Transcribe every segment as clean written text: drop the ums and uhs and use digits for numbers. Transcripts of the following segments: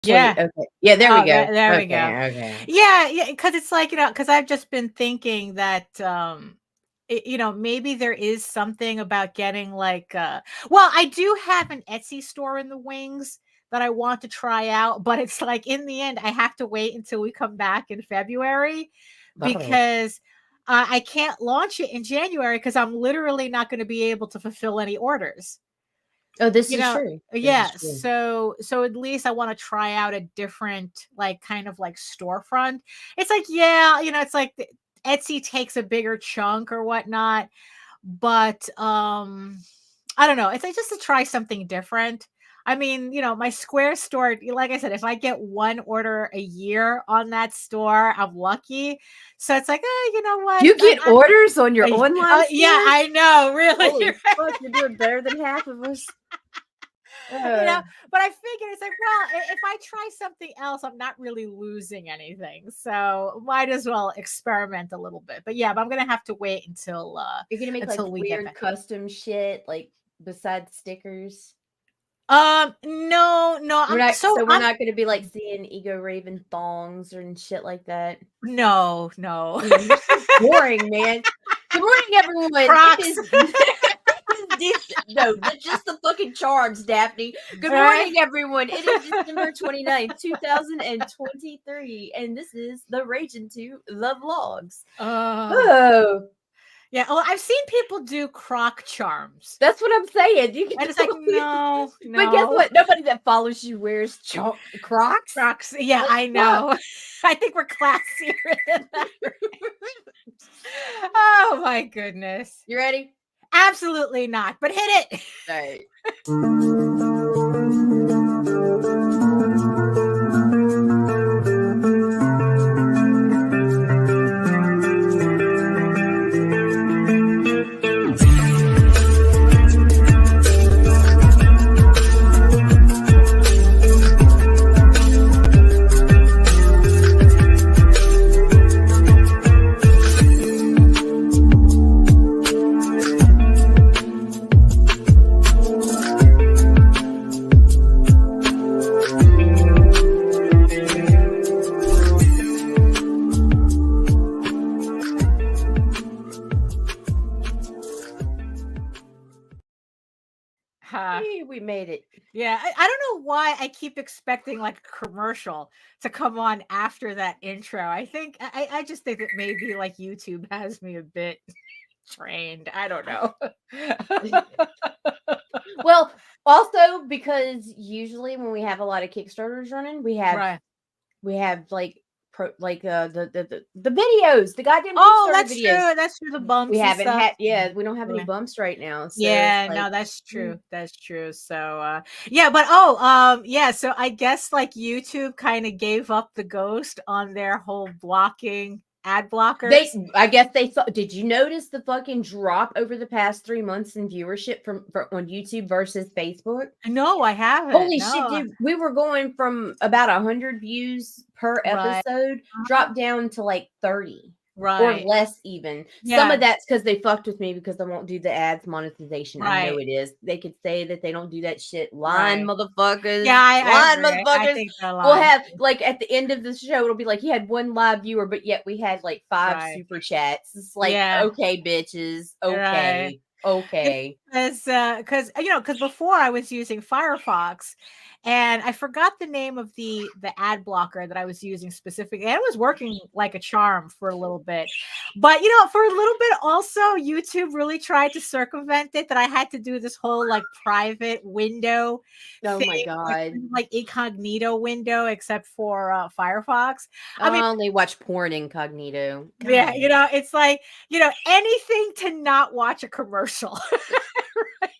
Yeah. Okay. Yeah, there we go. There we Okay, go. okay. Yeah, because it's like, because I've just been thinking that, maybe there is something about getting like, well, I do have an Etsy store in the wings that I want to try out, but it's like in the end, I have to wait until we come back in February Oh. because I can't launch it in January because I'm literally not going to be able to fulfill any orders. Oh, this You is know, true. This yeah, is true. so at least I wanna try out a different, like, kind of like storefront. It's like, yeah, it's like the Etsy takes a bigger chunk or whatnot, but, I don't know, it's like just to try something different. I mean, my Square store, like I said, if I get 1 order a year on that store, I'm lucky. So it's like, "Oh, you know what? You get orders on your I online yeah, store? I know, really." Holy fuck, you're doing better than half of us. But I figured it's like, well, if I try something else, I'm not really losing anything. So might as well experiment a little bit. But yeah, but I'm gonna have to wait You're gonna make like we get weird back. custom shit, like besides stickers. No, We're not gonna be like seeing Ego Raven thongs and shit like that. no. Man, you're so boring, man. Good morning, everyone. Crocs. No, just the fucking charms, Daphne. Good morning, everyone. It is December 29th, 2023, and this is the Raging to the Vlogs. Oh, Yeah. Oh, I've seen people do croc charms. that's what I'm saying. You can And it's like, no. But guess what? Nobody that follows you wears Crocs. Crocs. Yeah, I know. I think we're classier than that. Oh my goodness. You ready? Absolutely not, but hit it. All right. Hey, we made it. Yeah, I don't know why I keep expecting like a commercial to come on after that intro. I just think that maybe like YouTube has me a bit trained. I don't know. Well, also because usually when we have a lot of Kickstarters running, we have Right. like the videos, the goddamn Oh, Kickstarter that's videos. true. That's true. The bumps. We and haven't stuff. had, yeah, we don't have any Right. bumps right now. So Yeah, it's no, like, that's true. That's true. So yeah, but yeah, so I guess like YouTube kind of gave up the ghost on their whole blocking ad blockers. I guess they thought. Did you notice the fucking drop over the past 3 months in viewership on YouTube versus Facebook? No, I haven't. Holy No. shit, dude! We were going from about 100 views per Right. episode, dropped down to like 30. Right. Or less even. Yeah. Some of that's because they fucked with me because they won't do the ads monetization. Right. I know it is. They could say that they don't do that shit. Lying motherfuckers. Yeah, I lying agree. motherfuckers. I think they're lying. We'll have like at the end of the show, it'll be like he had 1 live viewer, but yet we had like 5 super chats. It's like, okay, bitches. Okay. Okay. Because before I was using Firefox and I forgot the name of the ad blocker that I was using specifically. And it was working like a charm for a little bit. But for a little bit also YouTube really tried to circumvent it, that I had to do this whole like private window thing, my God. like incognito window except for Firefox. I only watch porn incognito. God. Yeah, it's like, anything to not watch a commercial. Right?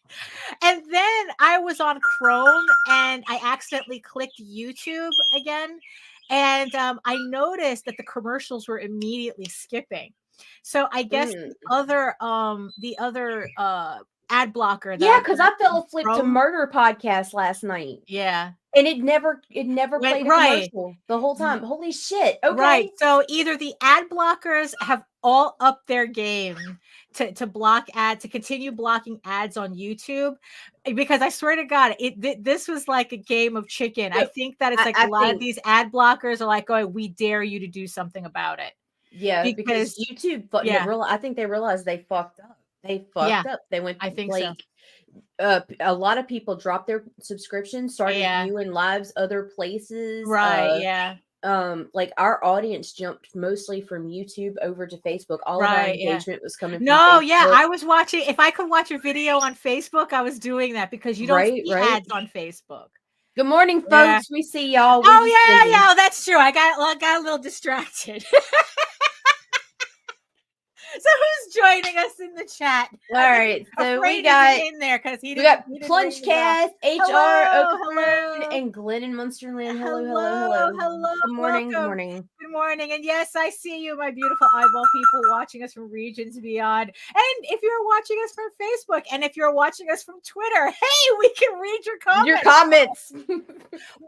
And then I was on Chrome and I accidentally clicked YouTube again. And I noticed that the commercials were immediately skipping. So I guess the other ad blocker. Because I fell asleep to Murder Podcast last night. Yeah. And it never played a commercial the whole time. Holy shit. Okay. Right. So either the ad blockers have all up their game to block ads, to continue blocking ads on YouTube, because I swear to God, this was like a game of chicken. I think that it's like a lot of these ad blockers are like going, we dare you to do something about it. Yeah, because YouTube, I think they realized they fucked up. They fucked up. They went, I think like, a lot of people dropped their subscriptions, started viewing lives other places. Right. Like our audience jumped mostly from YouTube over to Facebook. All of our engagement was coming from Facebook. I was watching. If I could watch a video on Facebook, I was doing that because you don't see ads on Facebook. Good morning, folks. We see y'all. Yeah, that's true. I got a little distracted. So who's joining us in the chat? All right, so we got in there because we got Plungecast, HR, O'Connor, and Glenn in Munsterland. Hello. Good morning. Good morning. And yes, I see you, my beautiful eyeball people watching us from regions beyond. And if you're watching us from Facebook, and if you're watching us from Twitter, hey, we can read your comments.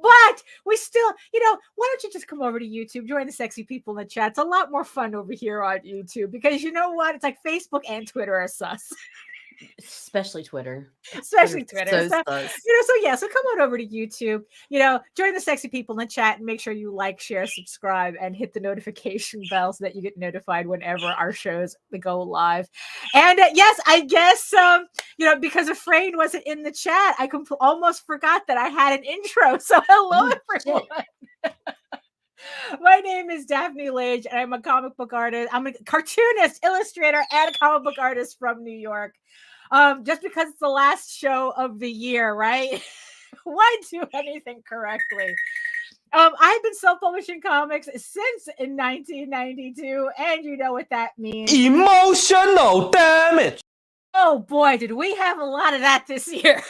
But we still, why don't you just come over to YouTube, join the sexy people in the chat. It's a lot more fun over here on YouTube because you know what? It's like Facebook and Twitter are sus. Especially Twitter. So come on over to YouTube, join the sexy people in the chat and make sure you like, share, subscribe, and hit the notification bell so that you get notified whenever our shows go live. And yes, I guess, because Afraid wasn't in the chat, I almost forgot that I had an intro. So hello, everyone. My name is Daphne Lage, and I'm a comic book artist. I'm a cartoonist, illustrator, and a comic book artist from New York. Just because it's the last show of the year, right? Why do anything correctly? I've been self-publishing comics since in 1992, and you know what that means. Emotional damage. Oh boy, did we have a lot of that this year.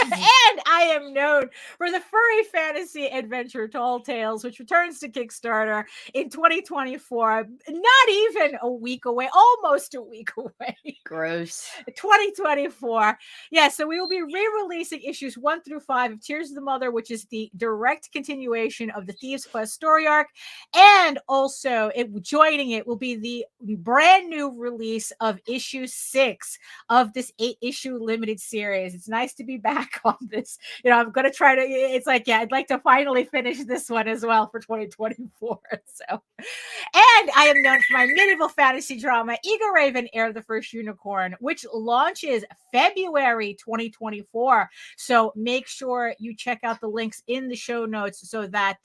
And I am known for the furry fantasy adventure Tall Tales, which returns to Kickstarter in 2024. Not even a week away, almost a week away. Gross. 2024. Yeah, so we will be re-releasing issues 1 through 5 of Tears of the Mother, which is the direct continuation of the Thieves Quest story arc. And also, joining it will be the brand new release of issue 6 of this 8-issue limited series. It's nice to be back on this. I'm going to try to, it's like, I'd like to finally finish this one as well for 2024. So, and I am known for my medieval fantasy drama, Eagle Raven, Heir of the First Unicorn, which launches February 2024. So make sure you check out the links in the show notes so that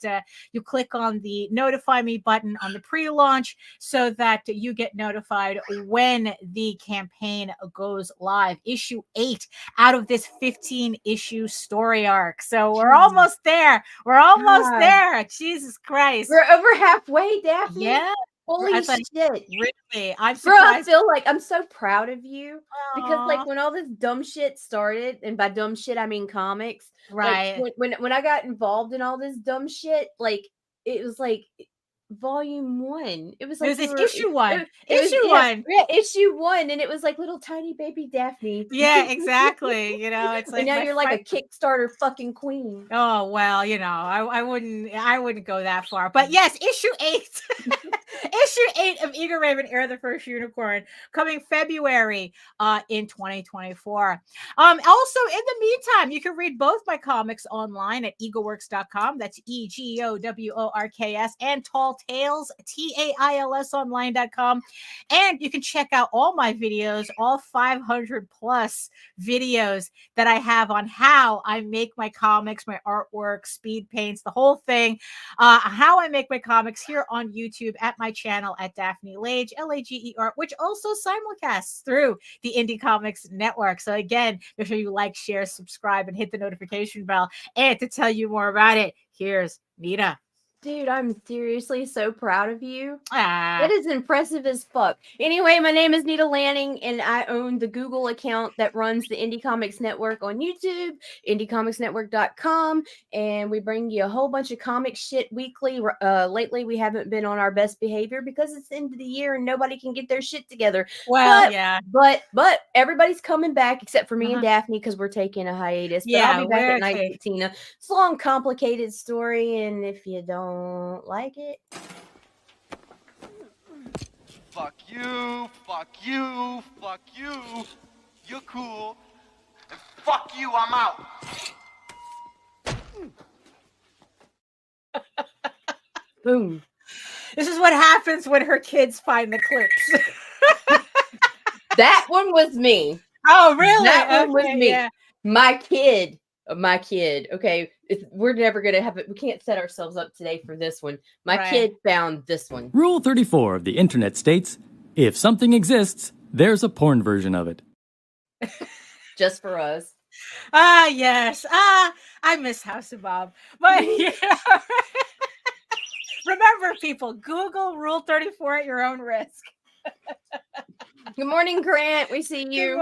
you click on the notify me button on the pre-launch so that you get notified when the campaign goes live. Issue 8 out of this 15-issue story arc. So we're almost there. There. Jesus Christ. We're over halfway, Daphne. Yeah. Holy shit. Really? I'm surprised. Bro, I feel like I'm so proud of you. Because like when all this dumb shit started, and by dumb shit I mean comics. Right. Like, when I got involved in all this dumb shit, like it was like volume 1. It was like issue 1. Issue 1, and it was like little tiny baby Daphne. Yeah, exactly. It's like and now you're like a Kickstarter fucking queen. Oh well, I wouldn't go that far. But yes, issue 8. Issue 8 of Eagle Raven, Heir of the First Unicorn, coming February in 2024. Also, in the meantime, you can read both my comics online at eagleworks.com. That's EGOWORKS, and Tall Tales, TAILS online.com. And you can check out all my videos, all 500 plus videos that I have on how I make my comics, my artwork, speed paints, the whole thing. How I make my comics here on YouTube at my channel at Daphne Lage, LAGER, which also simulcasts through the Indie Comics Network. So again, make sure you like, share, subscribe, and hit the notification bell. And to tell you more about it, here's Nita. Dude, I'm seriously so proud of you. That is impressive as fuck. Anyway, my name is Nita Lanning, and I own the Google account that runs the Indie Comics Network on YouTube, indiecomicsnetwork.com, and we bring you a whole bunch of comic shit weekly. Lately, we haven't been on our best behavior because it's the end of the year and nobody can get their shit together. Well, yeah. But everybody's coming back except for me and Daphne because we're taking a hiatus. But I'll be back at night with Tina. It's a long, complicated story, and if you don't like it, Fuck you, fuck you, fuck you. You're cool. And fuck you, I'm out. Boom. This is what happens when her kids find the clips. That one was me. Oh, really? That one was me. Yeah. My kid. Okay, we're never gonna have it. We can't set ourselves up today for this one. My kid found this one. Rule 34 of the internet states, if something exists, there's a porn version of it. Just for us. Yes. I miss House of Bob. But yeah. Remember, people, Google Rule 34 at your own risk. Good morning, Grant. We see you.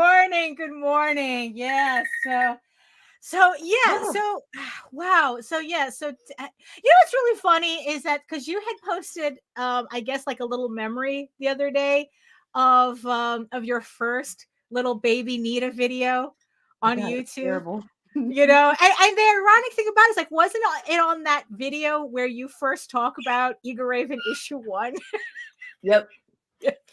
Good morning. Yes. So yeah. So wow. So yeah. So what's really funny is that because you had posted, I guess like a little memory the other day of your first little baby Nita video on YouTube. Terrible. And the ironic thing about it is like, wasn't it on that video where you first talk about Eagle Raven issue 1? Yep.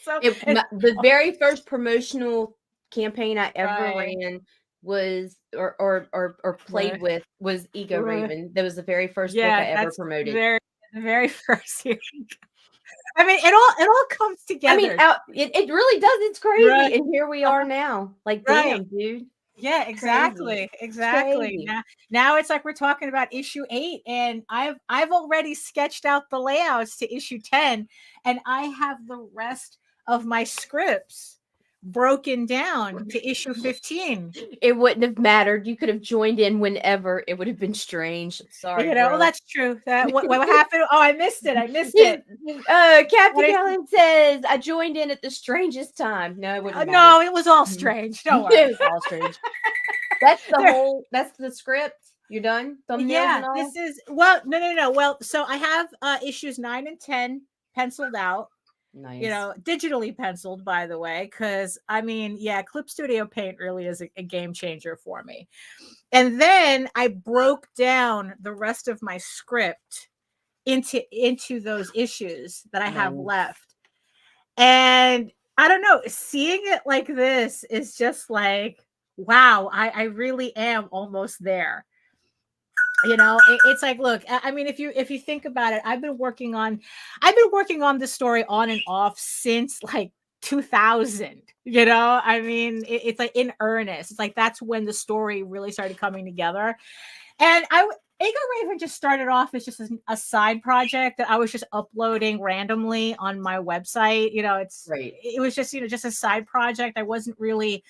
So the very first promotional campaign I ever ran was or played with was Ego Raven. That was the very first book I ever promoted. The very first year. I mean, it all comes together. I mean, it really does. It's crazy, and here we are now. Like, damn, dude. Yeah, exactly. Now it's like we're talking about issue 8, and I've already sketched out the layouts to issue 10, and I have the rest of my scripts broken down to issue 15. It wouldn't have mattered. You could have joined in whenever. It would have been strange. Sorry, well, that's true. That what happened? Oh, I missed it. Captain Allen says I joined in at the strangest time. No, it wouldn't. No, it was all strange. Don't worry. It was all strange. That's that's the script. You're done? Yeah, this is no. Well, so I have issues 9 and 10 penciled out. Nice. Digitally penciled, by the way, because I mean, Clip Studio Paint really is a game changer for me. And then I broke down the rest of my script into those issues that I have left. And I don't know, seeing it like this is just like, wow, I really am almost there. It's like, look, I mean, if you think about it, I've been working on this story on and off since like 2000. I mean, it's like in earnest. It's like that's when the story really started coming together. And Eagle Raven just started off as just a side project that I was just uploading randomly on my website. It was just just a side project. I wasn't really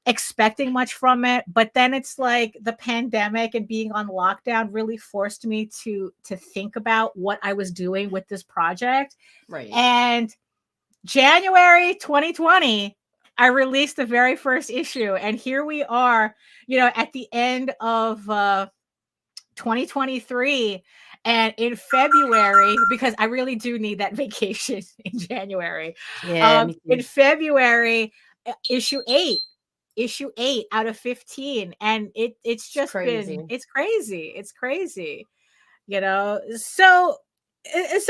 expecting much from it, but then it's like the pandemic and being on lockdown really forced me to think about what I was doing with this project. Right. And January 2020, I released the very first issue, and here we are, at the end of 2023, and in February, because I really do need that vacation in January. Yeah. In February, issue 8 out of 15, and it's just crazy. It's crazy. So since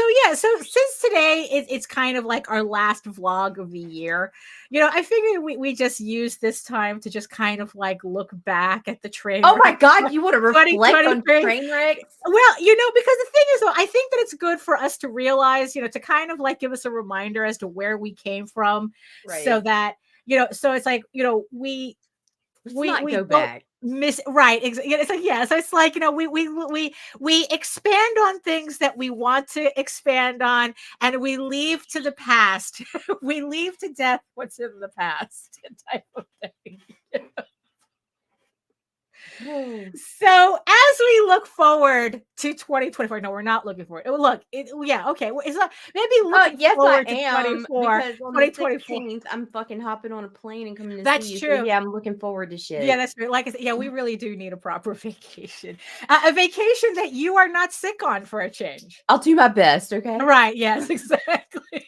today it's kind of like our last vlog of the year, I figured we just use this time to just kind of like look back at the train. Oh my God, you want to reflect on train wrecks? Well, because the thing is, though, I think that it's good for us to realize, to kind of like give us a reminder as to where we came from, so that so it's like, we go back. It's like, so it's like, we expand on things that we want to expand on, and we leave to the past. We leave to death what's in the past type of thing. So as we look forward to 2024, no, we're not looking forward. Okay. It's not maybe looking forward to 2024. I'm fucking hopping on a plane and coming to that's see you. true. So yeah, I'm looking forward to shit. Yeah, that's true. Like I said, we really do need a proper vacation. A vacation that you are not sick on for a change. I'll do my best, okay? Right, yes, exactly.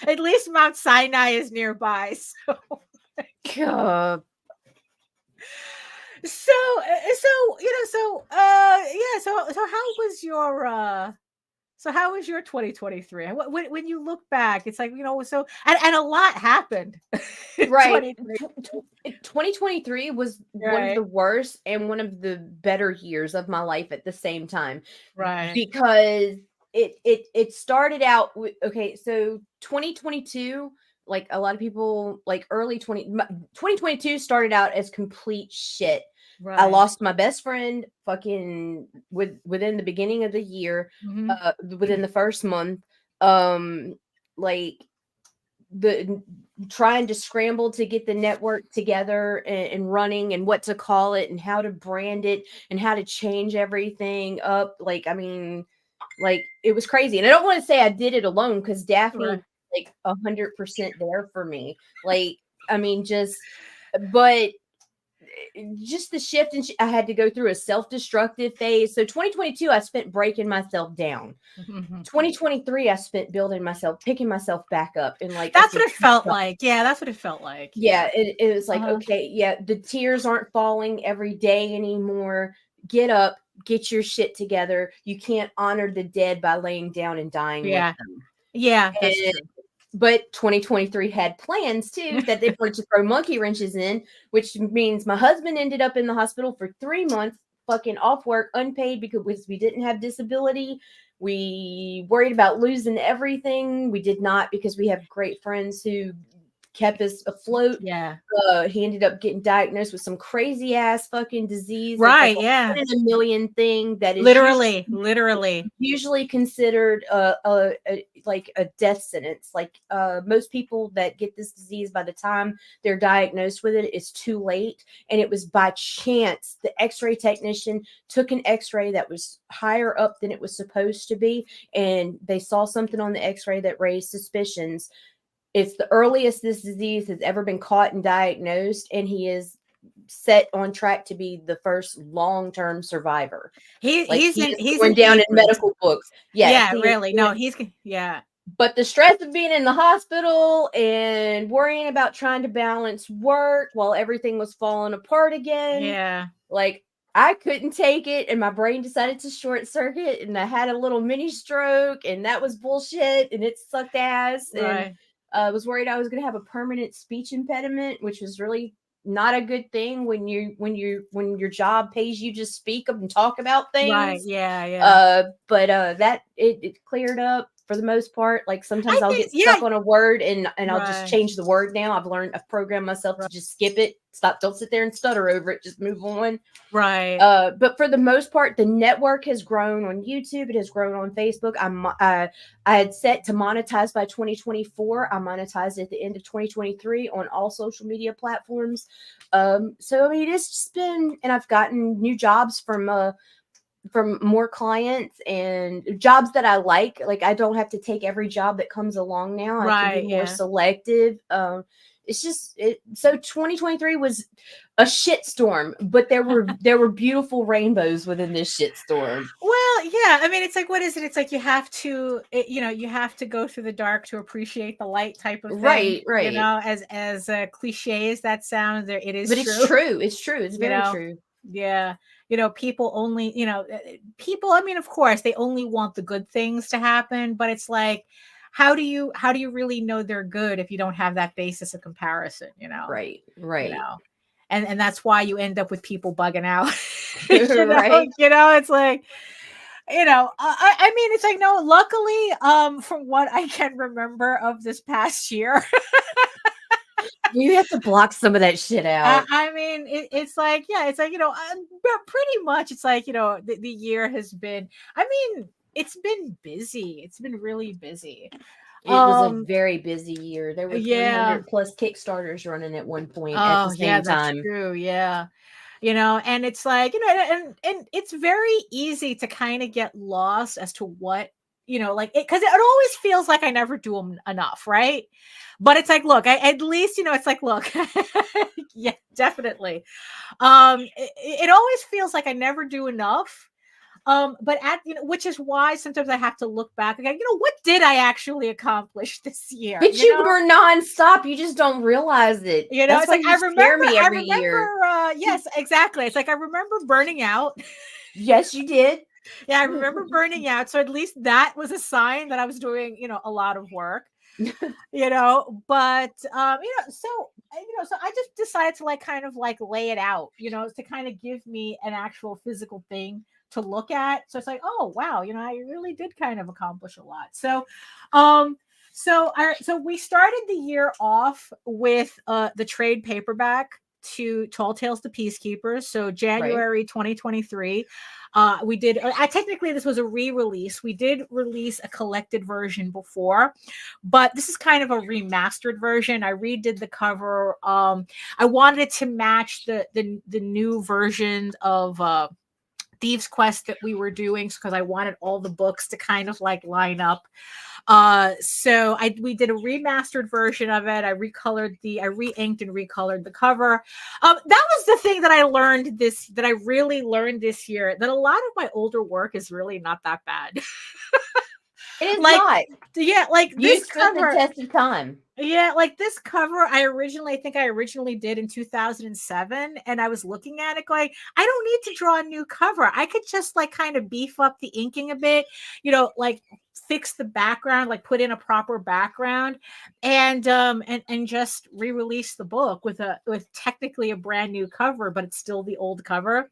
At least Mount Sinai is nearby. So God. So how was your So how was your 2023? And when you look back, it's like, so and a lot happened. Right. 2023. 2023 was one of Right. the worst and one of the better years of my life at the same time. Right. Because it started out with, okay, so 2022, like a lot of people, like 2022 started out as complete shit. I Right. lost my best friend fucking within the beginning of the year, within the first month. Like the trying to scramble to get the network together and running and what to call it and how to brand it and how to change everything up. Like, I mean, like it was crazy. And I don't want to say I did it alone because Daphne Right. like 100% there for me. Like, I mean, but just the shift and I had to go through a self-destructive phase. So 2022, I spent breaking myself down. 2023, I spent building myself, picking myself back up. And like, that's what it felt like. Yeah, that's what it felt like. Yeah, it was like, okay, yeah, the tears aren't falling every day anymore. Get up, get your shit together. You can't honor the dead by laying down and dying with them. Yeah, that's true. But 2023 had plans too that they wanted to throw monkey wrenches in, which means my husband ended up in the hospital for 3 months, fucking off work, unpaid because we didn't have disability. We worried about losing everything. We did not, because we have great friends who kept us afloat. Yeah. He ended up getting diagnosed with some crazy ass fucking disease. Right. Like yeah. 1 in a million thing that is literally usually considered like a death sentence. Like most people that get this disease, by the time they're diagnosed with it, it's too late. And it was by chance the x-ray technician took an x-ray that was higher up than it was supposed to be, and they saw something on the x-ray that raised suspicions. It's the earliest this disease has ever been caught and diagnosed, and he is set on track to be the first long-term survivor. He's going down in medical books. Yeah, really. No, yeah. But the stress of being in the hospital and worrying about trying to balance work while everything was falling apart again. Yeah. Like, I couldn't take it, and my brain decided to short circuit, and I had a little mini stroke, and that was bullshit, and it sucked ass. Right. And I was worried I was going to have a permanent speech impediment, which was really not a good thing when your job pays you to speak up and talk about things. Right. Yeah. But that it cleared up for the most part. Like sometimes I'll get stuck on a word and I'll just change the word now. I've programmed myself to just skip it. Don't sit there and stutter over it. Just move on. Right. But for the most part, the network has grown on YouTube. It has grown on Facebook. I had set to monetize by 2024. I monetized at the end of 2023 on all social media platforms. So I mean, it's just been, and I've gotten new jobs from more clients and jobs that I like. Like, I don't have to take every job that comes along now. I can be more selective. It's just so 2023 was a shitstorm, but there were beautiful rainbows within this shitstorm. Well, yeah, I mean, it's like, what is it? It's like you have to go through the dark to appreciate the light type of thing. Right. You know, as cliche as that sounds, it is. But it's true. It's true. It's very true. Yeah. People only, I mean, of course, they only want the good things to happen, but it's like, how do you really know they're good if you don't have that basis of comparison, Right. And that's why you end up with people bugging out. Right. It's like, I mean, it's like, no, luckily, from what I can remember of this past year, you have to block some of that shit out. I mean, it's like, but pretty much it's like, the year has been, I mean, it's been busy. It's been really busy. It was a very busy year. There were 300 plus Kickstarters running at one point at the same time. That's true. Yeah. And it's like, and it's very easy to kind of get lost as to what, like, because it always feels like I never do them enough, right? But it's like, look, at least, it's like, look, yeah, definitely. It always feels like I never do enough. But which is why sometimes I have to look back again. What did I actually accomplish this year? But you were nonstop. You just don't realize it. That's it's like I remember year. Yes, exactly. It's like I remember burning out. Yes, you did. Yeah, I remember burning out. So at least that was a sign that I was doing, a lot of work. But so I just decided to kind of lay it out, to kind of give me an actual physical thing to look at. So it's like, oh wow, I really did kind of accomplish a lot. So so we started the year off with the trade paperback to Tall Tales to Peacekeepers. So January 2023. We did technically this was a re-release. We did release a collected version before, but this is kind of a remastered version. I redid the cover. I wanted it to match the new version of Thieves Quest that we were doing, because I wanted all the books to kind of line up. So we did a remastered version of it. I re-inked and recolored the cover. That was the thing that I really learned this year, that a lot of my older work is really not that bad. It is not. Yeah, this cover, the test of time. Yeah, this cover, I think I originally did in 2007, and I was looking at it going, I don't need to draw a new cover. I could just kind of beef up the inking a bit, fix the background, put in a proper background, and just re-release the book with technically a brand new cover, but it's still the old cover.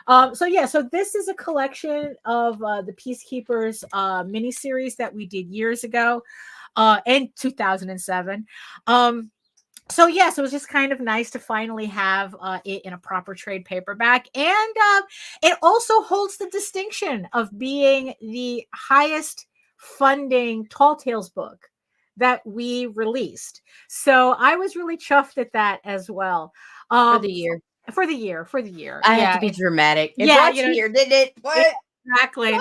So this is a collection of the Peacekeepers miniseries that we did years ago. In 2007. So it was just kind of nice to finally have it in a proper trade paperback. And it also holds the distinction of being the highest funding Tall Tales book that we released. So I was really chuffed at that as well. For the year. I had to be dramatic. It brought you here, didn't it? What? Exactly.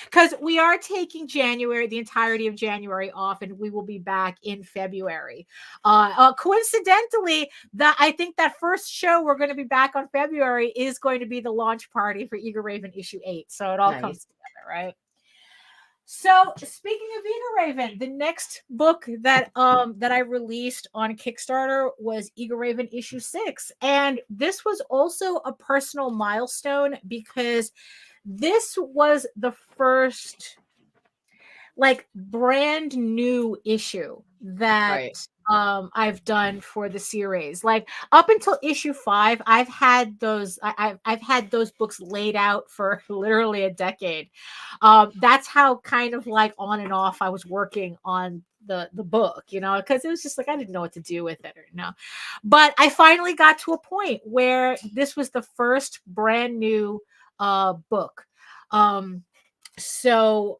Because we are taking the entirety of January off, and we will be back in February. Coincidentally, I think that first show we're going to be back on February is going to be the launch party for Eager Raven issue 8. So it all comes together, right? So speaking of Eager Raven, the next book that I released on Kickstarter was Eager Raven issue 6. And this was also a personal milestone, because this was the first brand new issue that I've done for the series. Up until issue 5, I've had those books laid out for literally a decade. That's how kind of on and off I was working on the book, because it was just I didn't know what to do with it, but I finally got to a point where this was the first brand new book. So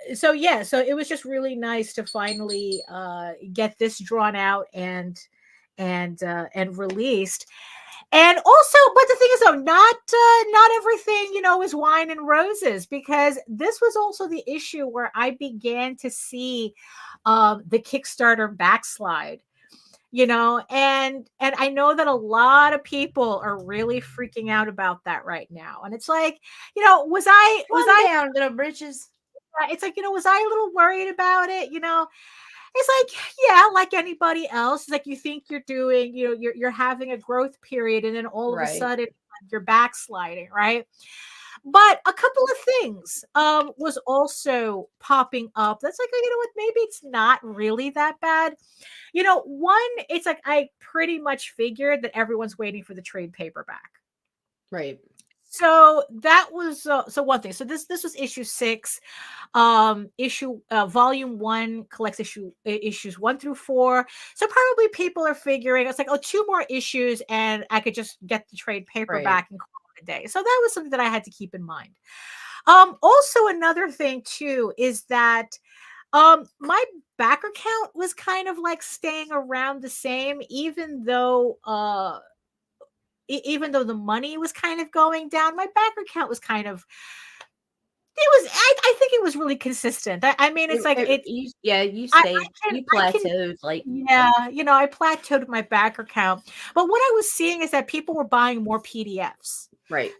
it was just really nice to finally get this drawn out and released. And also, but the thing is, though, not everything is wine and roses, because this was also the issue where I began to see the Kickstarter backslide. And I know that a lot of people are really freaking out about that right now. And it's was I down, little britches? It's was I a little worried about it? It's yeah, like anybody else. It's you think you're doing, you're having a growth period, and then all of a sudden you're backsliding, right? But a couple of things was also popping up. That's what, maybe it's not really that bad. One, it's I pretty much figured that everyone's waiting for the trade paperback. Right. So that was one thing. So this was issue 6. Volume 1 collects issues 1 through 4. So probably people are figuring it's 2 more issues and I could just get the trade paperback and call it a day. So that was something that I had to keep in mind. Also, another thing too is that my backer count was kind of staying around the same, even though the money was kind of going down. My backer count was kind of, I think it was really consistent. I mean, it's you stayed, you plateaued. I plateaued with my backer count. But what I was seeing is that people were buying more PDFs. Right.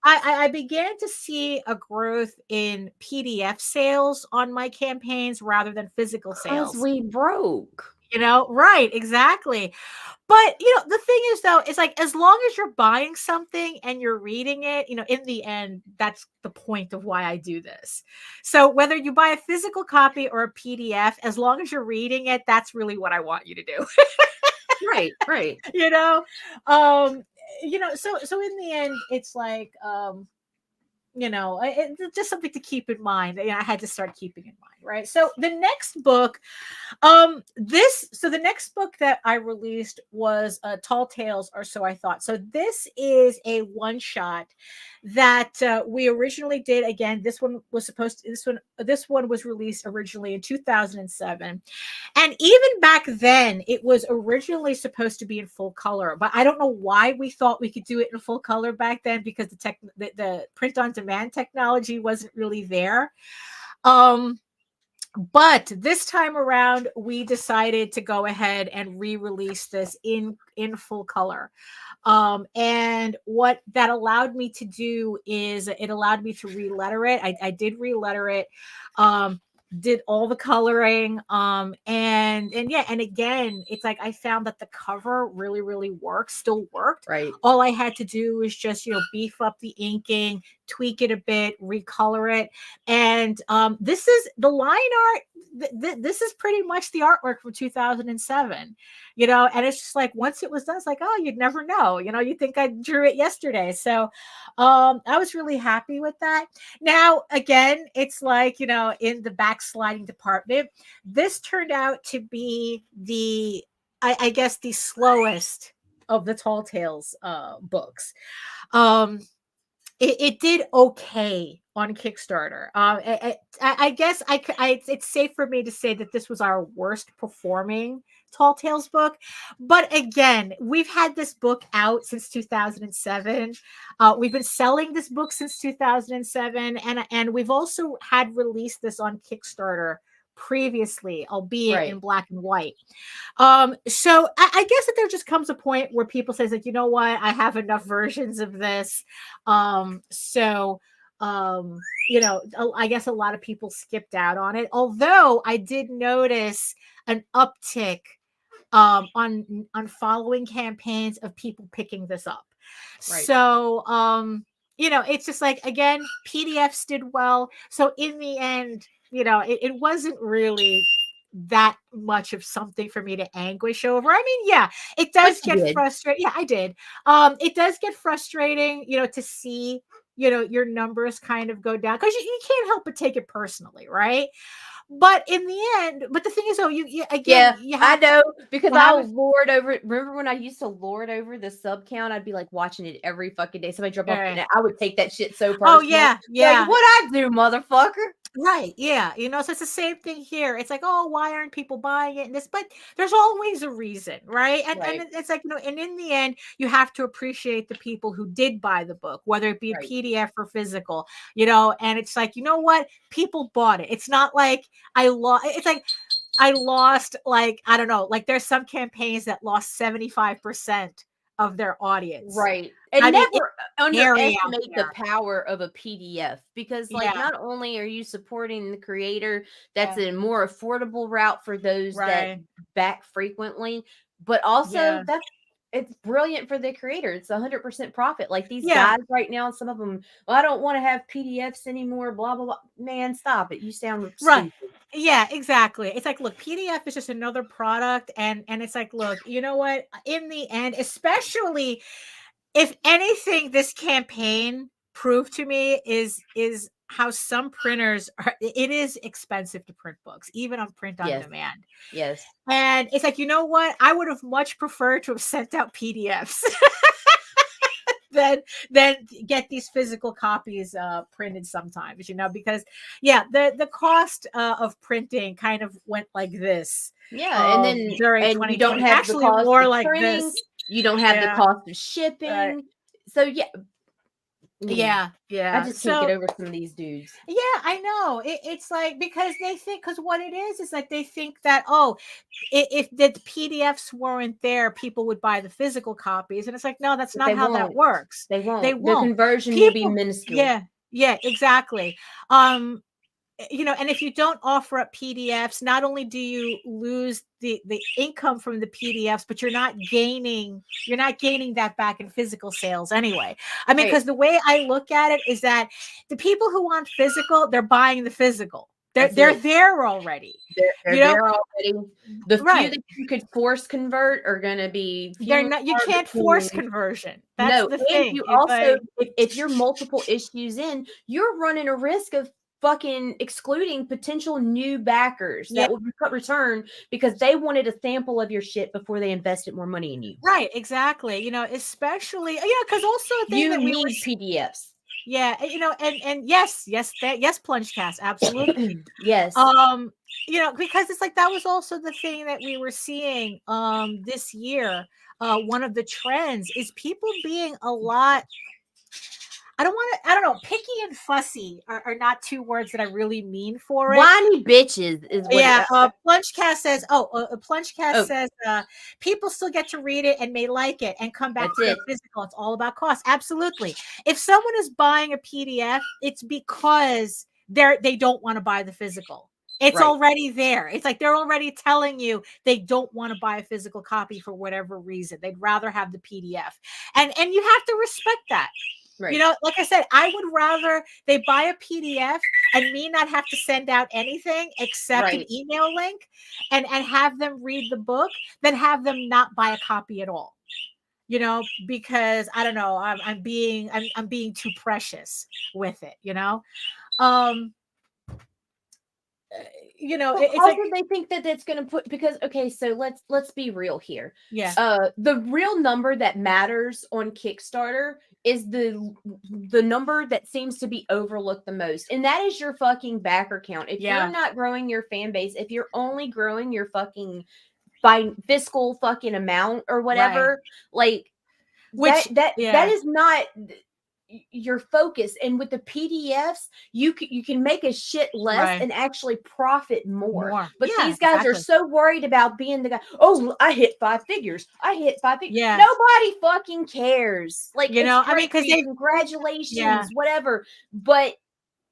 I began to see a growth in PDF sales on my campaigns rather than physical sales. Because we broke. Right, exactly. But, the thing is though, it's like as long as you're buying something and you're reading it, in the end, that's the point of why I do this. So whether you buy a physical copy or a PDF, as long as you're reading it, that's really what I want you to do. Right, right. you know? Um, so in the end, it's like it's just something to keep in mind. I had to start keeping in mind, right? So the next book, the next book that I released was Tall Tales, or So I Thought. So this is a one shot that we originally did. Again, this one was released originally in 2007, and even back then it was originally supposed to be in full color, but I don't know why we thought we could do it in full color back then, because the print on demand technology wasn't really there. But this time around, we decided to go ahead and re-release this in full color. And what that allowed me to do is it allowed me to re-letter it. I did re-letter it, did all the coloring, and yeah, and again, it's like I found that the cover really, really still worked. Right. All I had to do was just beef up the inking, tweak it a bit, recolor it, and this is the line art. This is pretty much the artwork from 2007, and it's just like once it was done, it's like, oh, you'd never know, you think I drew it yesterday. So I was really happy with that. Now again, it's like, in the backsliding department, this turned out to be I guess the slowest of the Tall Tales books. It did okay on Kickstarter. I guess it's safe for me to say that this was our worst performing Tall Tales book. But again, we've had this book out since 2007. We've been selling this book since 2007, and we've also had released this on Kickstarter previously, albeit in black and white. So I guess that there just comes a point where people say, like, you know what, I have enough versions of this. I guess a lot of people skipped out on it. Although I did notice an uptick on following campaigns of people picking this up. Right. So it's just like, again, PDFs did well. So in the end, it wasn't really that much of something for me to anguish over. I mean, yeah, it does get frustrating. Yeah, I did. It does get frustrating, to see, your numbers kind of go down, because you can't help but take it personally, right? But in the end, but the thing is, I know, because I'll lord over. Remember when I used to lord over the sub count? I'd be like watching it every fucking day. Somebody drop off, and I would take that shit so personal. Oh yeah. Like, what I do, motherfucker? Right. Yeah. So it's the same thing here. It's like, oh, why aren't people buying it? And this, but there's always a reason, right? And it's like, and in the end, you have to appreciate the people who did buy the book, whether it be a PDF or physical, and it's like, you know what? People bought it. It's not like I lost, like, I don't know, like there's some campaigns that lost 75% of their audience. Right. And never underestimate the power of a PDF, because not only are you supporting the creator, that's a more affordable route for those that back frequently, but also it's brilliant for the creator. It's 100% profit. Like these guys right now, some of them, I don't want to have PDFs anymore, blah, blah, blah. Man, stop it. You sound stupid. Yeah, exactly. It's like, look, PDF is just another product. And it's like, look, you know what? In the end, especially if anything, this campaign proved to me is how some printers it is expensive to print books, even on print on demand. Yes. And it's like, you know what? I would have much preferred to have sent out PDFs than get these physical copies printed sometimes, because the cost of printing kind of went like this. Yeah, and then during and 2020, you don't have actually the cost more of like printing, this. You don't have the cost of shipping. Right. So I just can't get over some of these dudes. Yeah, I know. It's like, because they think, because what it is like they think that, if the PDFs weren't there, people would buy the physical copies, and it's like, no, that's not how that works. They won't. The conversion will be minuscule. Yeah, exactly. and if you don't offer up PDFs, not only do you lose the income from the PDFs, but you're not gaining that back in physical sales anyway. I mean, because the way I look at it is that the people who want physical, they're buying the physical. They're there already. They're there already. The few that you could force convert are going to be. They're not. You can't force conversion. That's the thing. You also, if you're multiple issues in, you're running a risk of fucking excluding potential new backers that would return because they wanted a sample of your shit before they invested more money in you. Right. Exactly. Especially because also you need PDFs. Yeah, and yes, PlungeCast, absolutely. Yes. Because it's like that was also the thing that we were seeing this year. One of the trends is people being a lot, I don't know, picky and fussy are not two words that I really mean for it. Whiny bitches is what PlungeCast says, says people still get to read it and may like it and come back to the physical. It's all about cost. Absolutely. If someone is buying a PDF, it's because they don't want to buy the physical. It's already there. It's like they're already telling you they don't want to buy a physical copy for whatever reason. They'd rather have the PDF. And you have to respect that. Right. Like I said, I would rather they buy a PDF and me not have to send out anything except an email link and have them read the book than have them not buy a copy at all. Because I don't know, I'm being too precious with it. It's how do they think that it's going to put? Because so let's be real here. Yeah. The real number that matters on Kickstarter is the number that seems to be overlooked the most, and that is your fucking backer count. If you're not growing your fan base, if you're only growing your fucking by fiscal fucking amount or whatever, that is not your focus. And with the PDFs, you can make a shit less and actually profit more. But these guys are so worried about being the guy. Oh, I hit 5 figures. Yeah. Nobody fucking cares. Because congratulations, whatever. But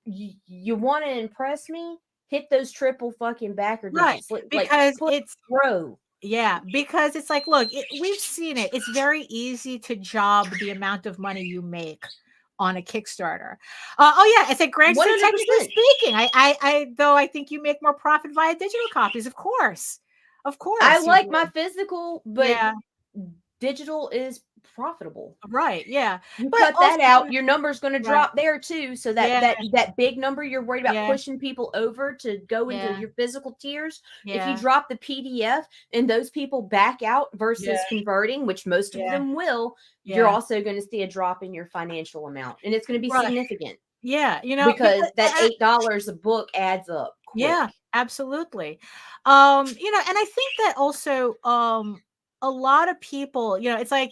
you want to impress me? Hit those triple fucking backer digits. Because it's grow. Yeah, because it's like, look, we've seen it. It's very easy to job the amount of money you make on a Kickstarter. It's a great. Technically speaking, I think you make more profit via digital copies. Of course. I like my physical, but digital is profitable. Right. Yeah. You cut that out, your number's going to drop there too. So that big number you're worried about pushing people over to go into your physical tiers. If you drop the PDF and those people back out versus converting, which most of them will, you're also going to see a drop in your financial amount, and it's going to be significant. Yeah. Because that $8 a book adds up quick. Yeah, absolutely. And I think that also, a lot of people, it's like,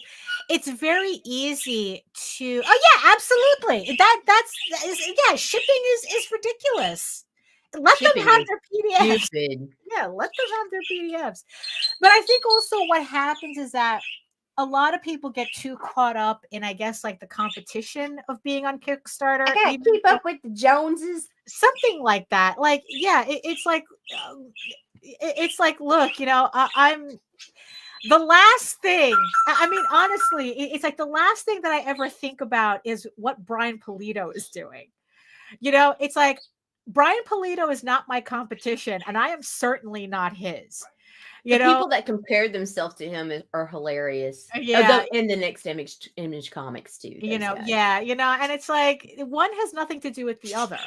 it's very easy to, absolutely. Shipping is ridiculous. Let them have their PDFs. Yeah, let them have their PDFs. But I think also what happens is that a lot of people get too caught up in, I guess, like the competition of being on Kickstarter. I gotta keep up with the Joneses. Something like that. Like, it's like, look, I'm the last thing, I mean, honestly, it's like the last thing that I ever think about is what Brian Pulido is doing. It's like Brian Pulido is not my competition, and I am certainly not his. The people that compare themselves to him are hilarious. Yeah. In the next image comics too. And it's like one has nothing to do with the other.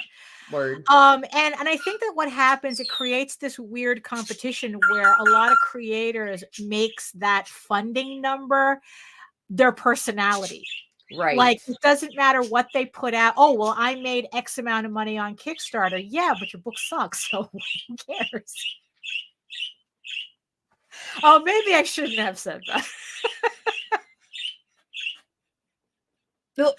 Word. And I think that what happens, it creates this weird competition where a lot of creators makes that funding number their personality. Right. Like, it doesn't matter what they put out. Oh, well, I made X amount of money on Kickstarter. Yeah, but your book sucks, so who cares? Oh, maybe I shouldn't have said that.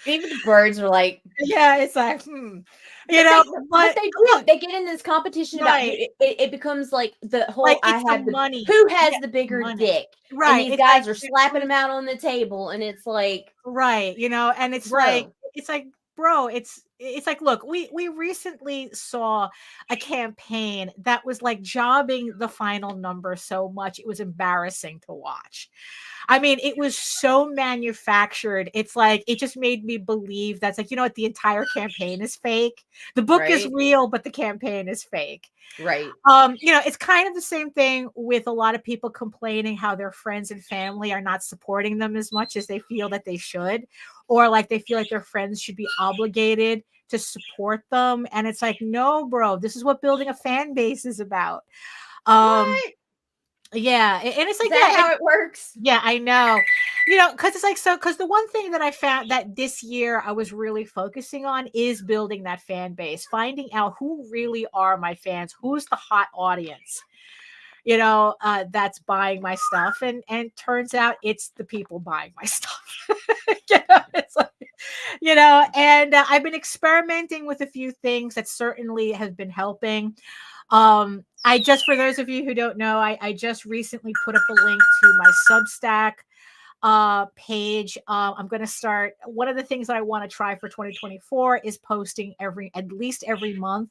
Even the birds are like, it's like, but they do. They get in this competition about it becomes like the whole I have the money. Who has the bigger dick? Right. And these guys are slapping them out on the table, and it's like, and it's like, bro, it's like, look, we recently saw a campaign that was like jobbing the final number so much it was embarrassing to watch. I mean, it was so manufactured. It's like it just made me believe that's like, you know what, the entire campaign is fake. The book is Right. real, but the campaign is fake. Right. You know, it's kind of the same thing with a lot of people complaining how their friends and family are not supporting them as much as they feel that they should, or like they feel like their friends should be obligated to support them. And it's like, no, bro, this is what building a fan base is about. What? Yeah, and it's Is like, that yeah, how it works? yeah, I know. You know, because it's like, so, because the one thing that I found that this year I was really focusing on is building that fan base, finding out who really are my fans, who's the hot audience, you know, that's buying my stuff. And turns out it's the people buying my stuff. You know, it's like, you know, and I've been experimenting with a few things that certainly have been helping. I just, for those of you who don't know, I just recently put up a link to my Substack page. I'm going to start, one of the things that I want to try for 2024 is posting at least every month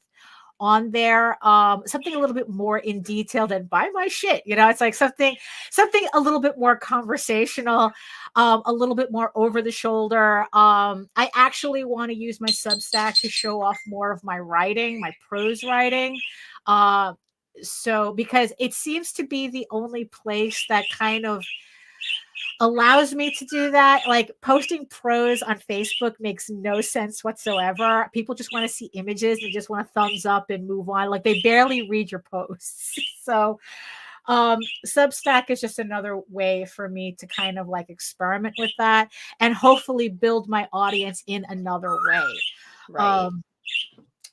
on there, something a little bit more in detail than buy my shit. You know, it's like something a little bit more conversational, a little bit more over the shoulder. I actually want to use my Substack to show off more of my writing, my prose writing. So because it seems to be the only place that kind of allows me to do that. Like posting prose on Facebook makes no sense whatsoever. People just want to see images. They just want to thumbs up and move on. Like they barely read your posts. So Substack is just another way for me to kind of like experiment with that and hopefully build my audience in another way. Right.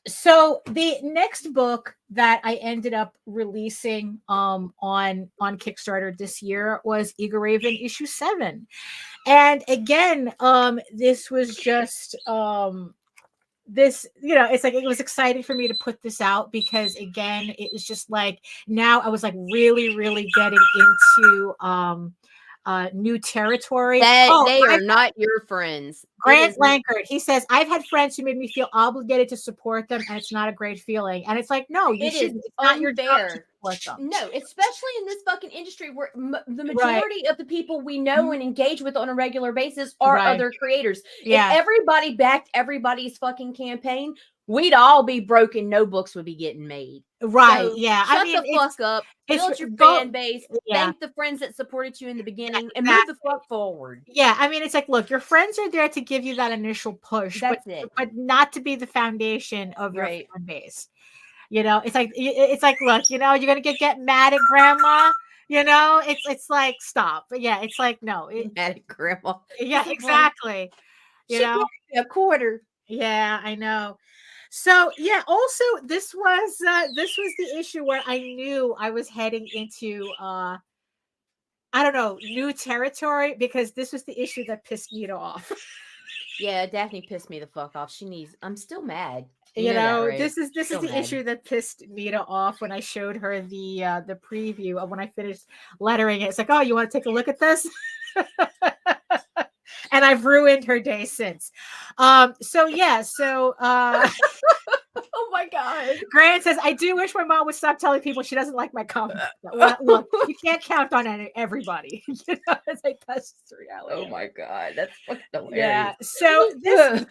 So the next book that I ended up releasing on Kickstarter this year was Eager Raven issue 7. And again, this was just this, you know, it's like it was exciting for me to put this out because again, it was just like now I was like really getting into new territory. That they are not your friends. Grant Lankard, he says, I've had friends who made me feel obligated to support them, and it's not a great feeling. And it's like, no, you shouldn't. It's not your job to support them. No, especially in this fucking industry where the majority of the people we know and engage with on a regular basis are other creators. Yeah. If everybody backed everybody's fucking campaign, we'd all be broken. No books would be getting made. Right. So yeah. Shut the fuck up. Build your fan base. Yeah. Thank the friends that supported you in the beginning and move the fuck forward. Yeah. I mean, it's like, look, your friends are there to give you that initial push, but not to be the foundation of your fan base. You know, it's like, look, you know, you're going to get mad at grandma. You know, it's like, stop. But yeah, it's like, no. Mad at grandma. Yeah, exactly. You know, a quarter. Yeah, I know. So yeah, also this was the issue where I knew I was heading into I don't know, new territory because this was the issue that pissed Nita off. Yeah, Daphne pissed me the fuck off. I'm still mad. You know, that, right? This is the issue that pissed Nita off when I showed her the preview of when I finished lettering it. It's like, oh, you want to take a look at this? And I've ruined her day since. Oh my God. Grant says, I do wish my mom would stop telling people she doesn't like my comments. Well, look, you can't count on everybody. You know, it's like that's just the reality. Oh my God. That's fucking hilarious.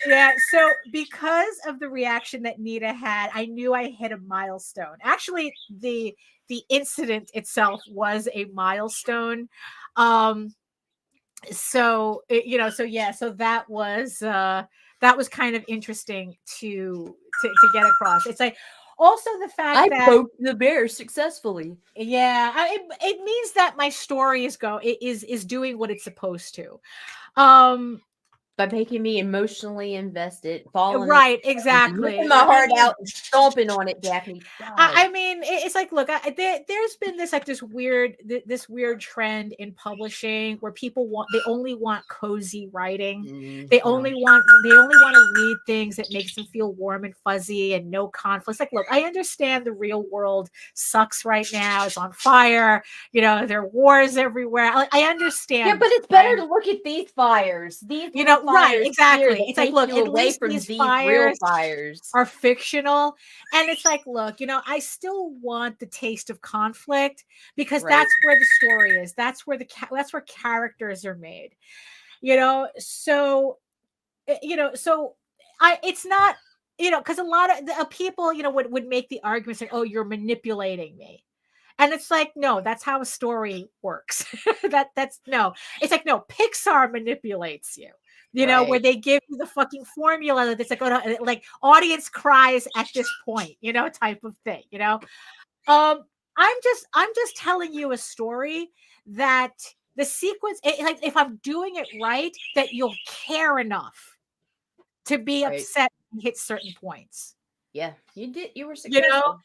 Yeah. So because of the reaction that Nita had, I knew I hit a milestone. Actually, the incident itself was a milestone. So that was kind of interesting to get across. It's like also the fact that I broke the bear successfully. Yeah, it means that my story is doing what it's supposed to. By making me emotionally invested, following right, exactly. My heart out and stomping on it, Daphne. I mean, it's like, look, there's been this weird trend in publishing where people they only want cozy writing. They only want to read things that makes them feel warm and fuzzy and no conflicts. Like, look, I understand the real world sucks right now; it's on fire. You know, there are wars everywhere. I understand. Yeah, but it's better to look at these fires. These, fires here exactly. that It's like, take look, you at away least from these these real fires fires. are fictional. And it's like, look, I still want the taste of conflict because Right. that's where the story is. That's where that's where characters are made. So it's not, because a lot of people, would make the argument saying, oh, you're manipulating me. And it's like, no, that's how a story works. That's no, it's like, no, Pixar manipulates you, where Right. they give you the fucking formula that's like, oh, no, like audience cries at this point, type of thing, I'm just telling you a story that the sequence, like if I'm doing it right, that you'll care enough to be Right. upset and hit certain points. Yeah, you did. You were You know? successful.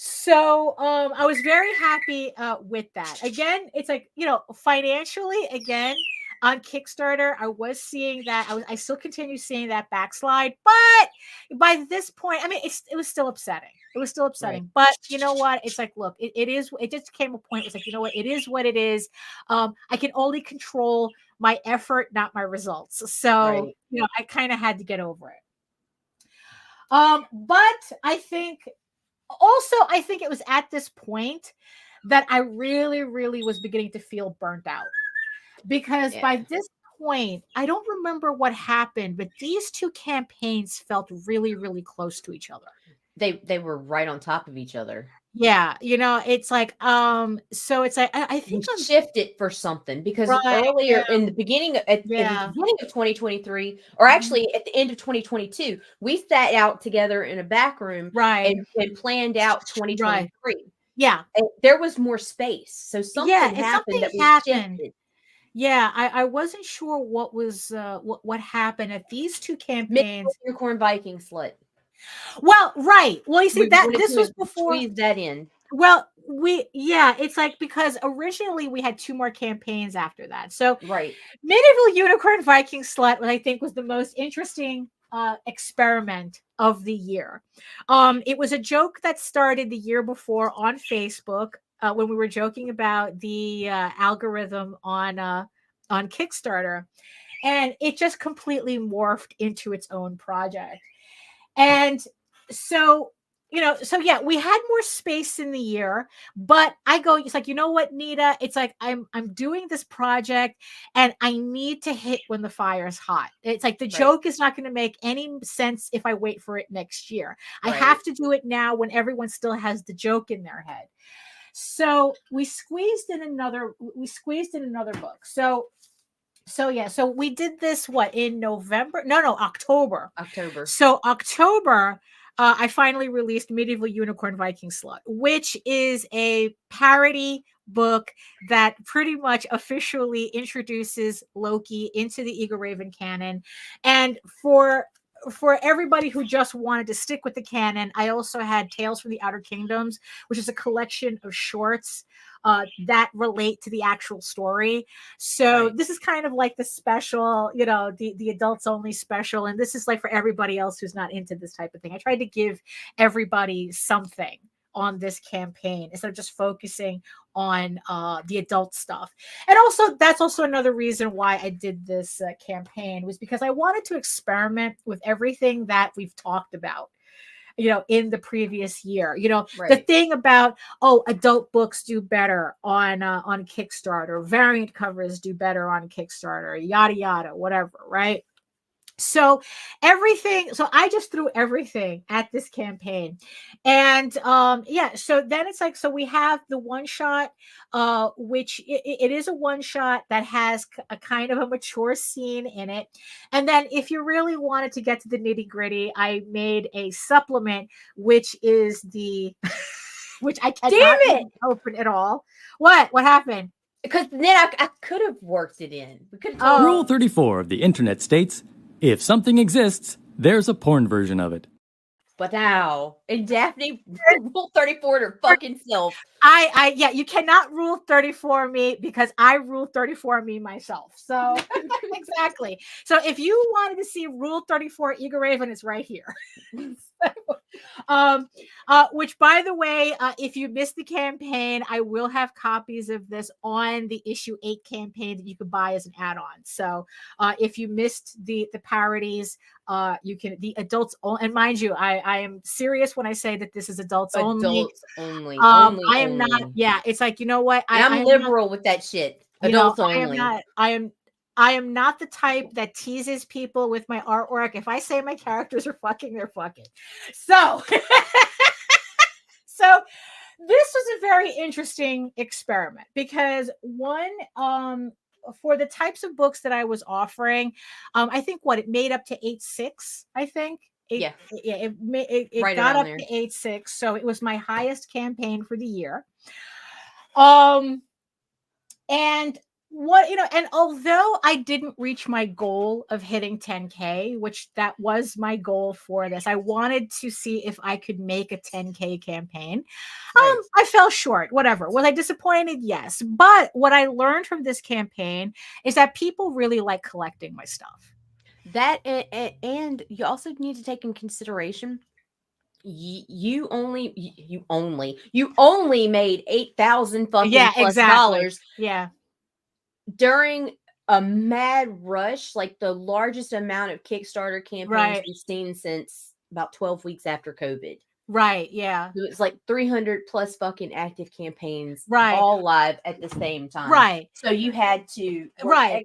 So I was very happy with that. Again, it's like, financially, again, on Kickstarter, I was seeing that. I still continue seeing that backslide. But by this point, I mean, it was still upsetting. It was still upsetting. Right. But you know what? It's like, look, it just came a point. It's like, you know what? It is what it is. I can only control my effort, not my results. So, Right. I kind of had to get over it. But I think it was at this point that I really, really was beginning to feel burnt out, because by this point, I don't remember what happened, but these two campaigns felt really, really close to each other. They were right on top of each other. Yeah, it's like, so it's like I think we shifted for something because earlier in the beginning, in the beginning of 2023, or actually at the end of 2022, we sat out together in a back room, and planned out 2023. Yeah, and there was more space, so something happened that we shifted. Yeah, I wasn't sure what was what happened at these two campaigns. Unicorn Viking slut. Well, right. Well, you see that this was before. Squeeze that in. Well, it's like, because originally we had two more campaigns after that. So Medieval Unicorn Viking Slut, what I think was the most interesting experiment of the year. It was a joke that started the year before on Facebook, when we were joking about the algorithm on Kickstarter, and it just completely morphed into its own project. And so, yeah, we had more space in the year, but it's like, you know what, Nita, it's like, I'm doing this project and I need to hit when the fire's hot. It's like the joke is not going to make any sense if I wait for it next year. I have to do it now when everyone still has the joke in their head. So we squeezed in another book. So we did this in November? No, October. So October, I finally released Medieval Unicorn Viking Slut, which is a parody book that pretty much officially introduces Loki into the Eagle Raven canon. And for everybody who just wanted to stick with the canon, I also had Tales from the Outer Kingdoms, which is a collection of shorts that relate to the actual story. So this is kind of like the special, the adults only special. And this is like for everybody else who's not into this type of thing. I tried to give everybody something on this campaign instead of just focusing on the adult stuff. And also, that's also another reason why I did this campaign, was because I wanted to experiment with everything that we've talked about, in the previous year. The thing about, adult books do better on Kickstarter, variant covers do better on Kickstarter, yada yada, whatever, right? So I just threw everything at this campaign. And so then it's like, so we have the one shot, which it is a one shot that has a kind of a mature scene in it. And then if you really wanted to get to the nitty gritty, I made a supplement, which is which I cannot open at all. What happened? Because then I could have worked it in. We could have Rule 34 of the internet states, if something exists, there's a porn version of it. But now, and Daphne, Rule 34 her fucking self. You cannot Rule 34 me, because I Rule 34 me myself. So Exactly. So if you wanted to see Rule 34 Eagle Raven, it's right here. Which, by the way, if you missed the campaign, I will have copies of this on the issue 8 campaign that you could buy as an add-on. So if you missed the parodies, you can, the adults only, and mind you, I am serious when I say that this is adults only. Only. I am not. Yeah, it's like, you know what? I'm liberal with that shit. Adults only. I am not the type that teases people with my artwork. If I say my characters are fucking, they're fucking. So, so this was a very interesting experiment because one, for the types of books that I was offering, I think it made up to 8.6, I think. It right got up there to 8.6. So it was my highest campaign for the year. And and although I didn't reach my goal of hitting 10K, which that was my goal for this, I wanted to see if I could make a 10K campaign. Right. I fell short, whatever. Was I disappointed? Yes. But what I learned from this campaign is that people really like collecting my stuff. That, and you also need to take in consideration you only made $8,000 fucking plus dollars. Yeah. During a mad rush, like the largest amount of Kickstarter campaigns we've seen since about 12 weeks after COVID. Right. Yeah. So it's like 300 plus fucking active campaigns, all live at the same time. Right. So you had to now to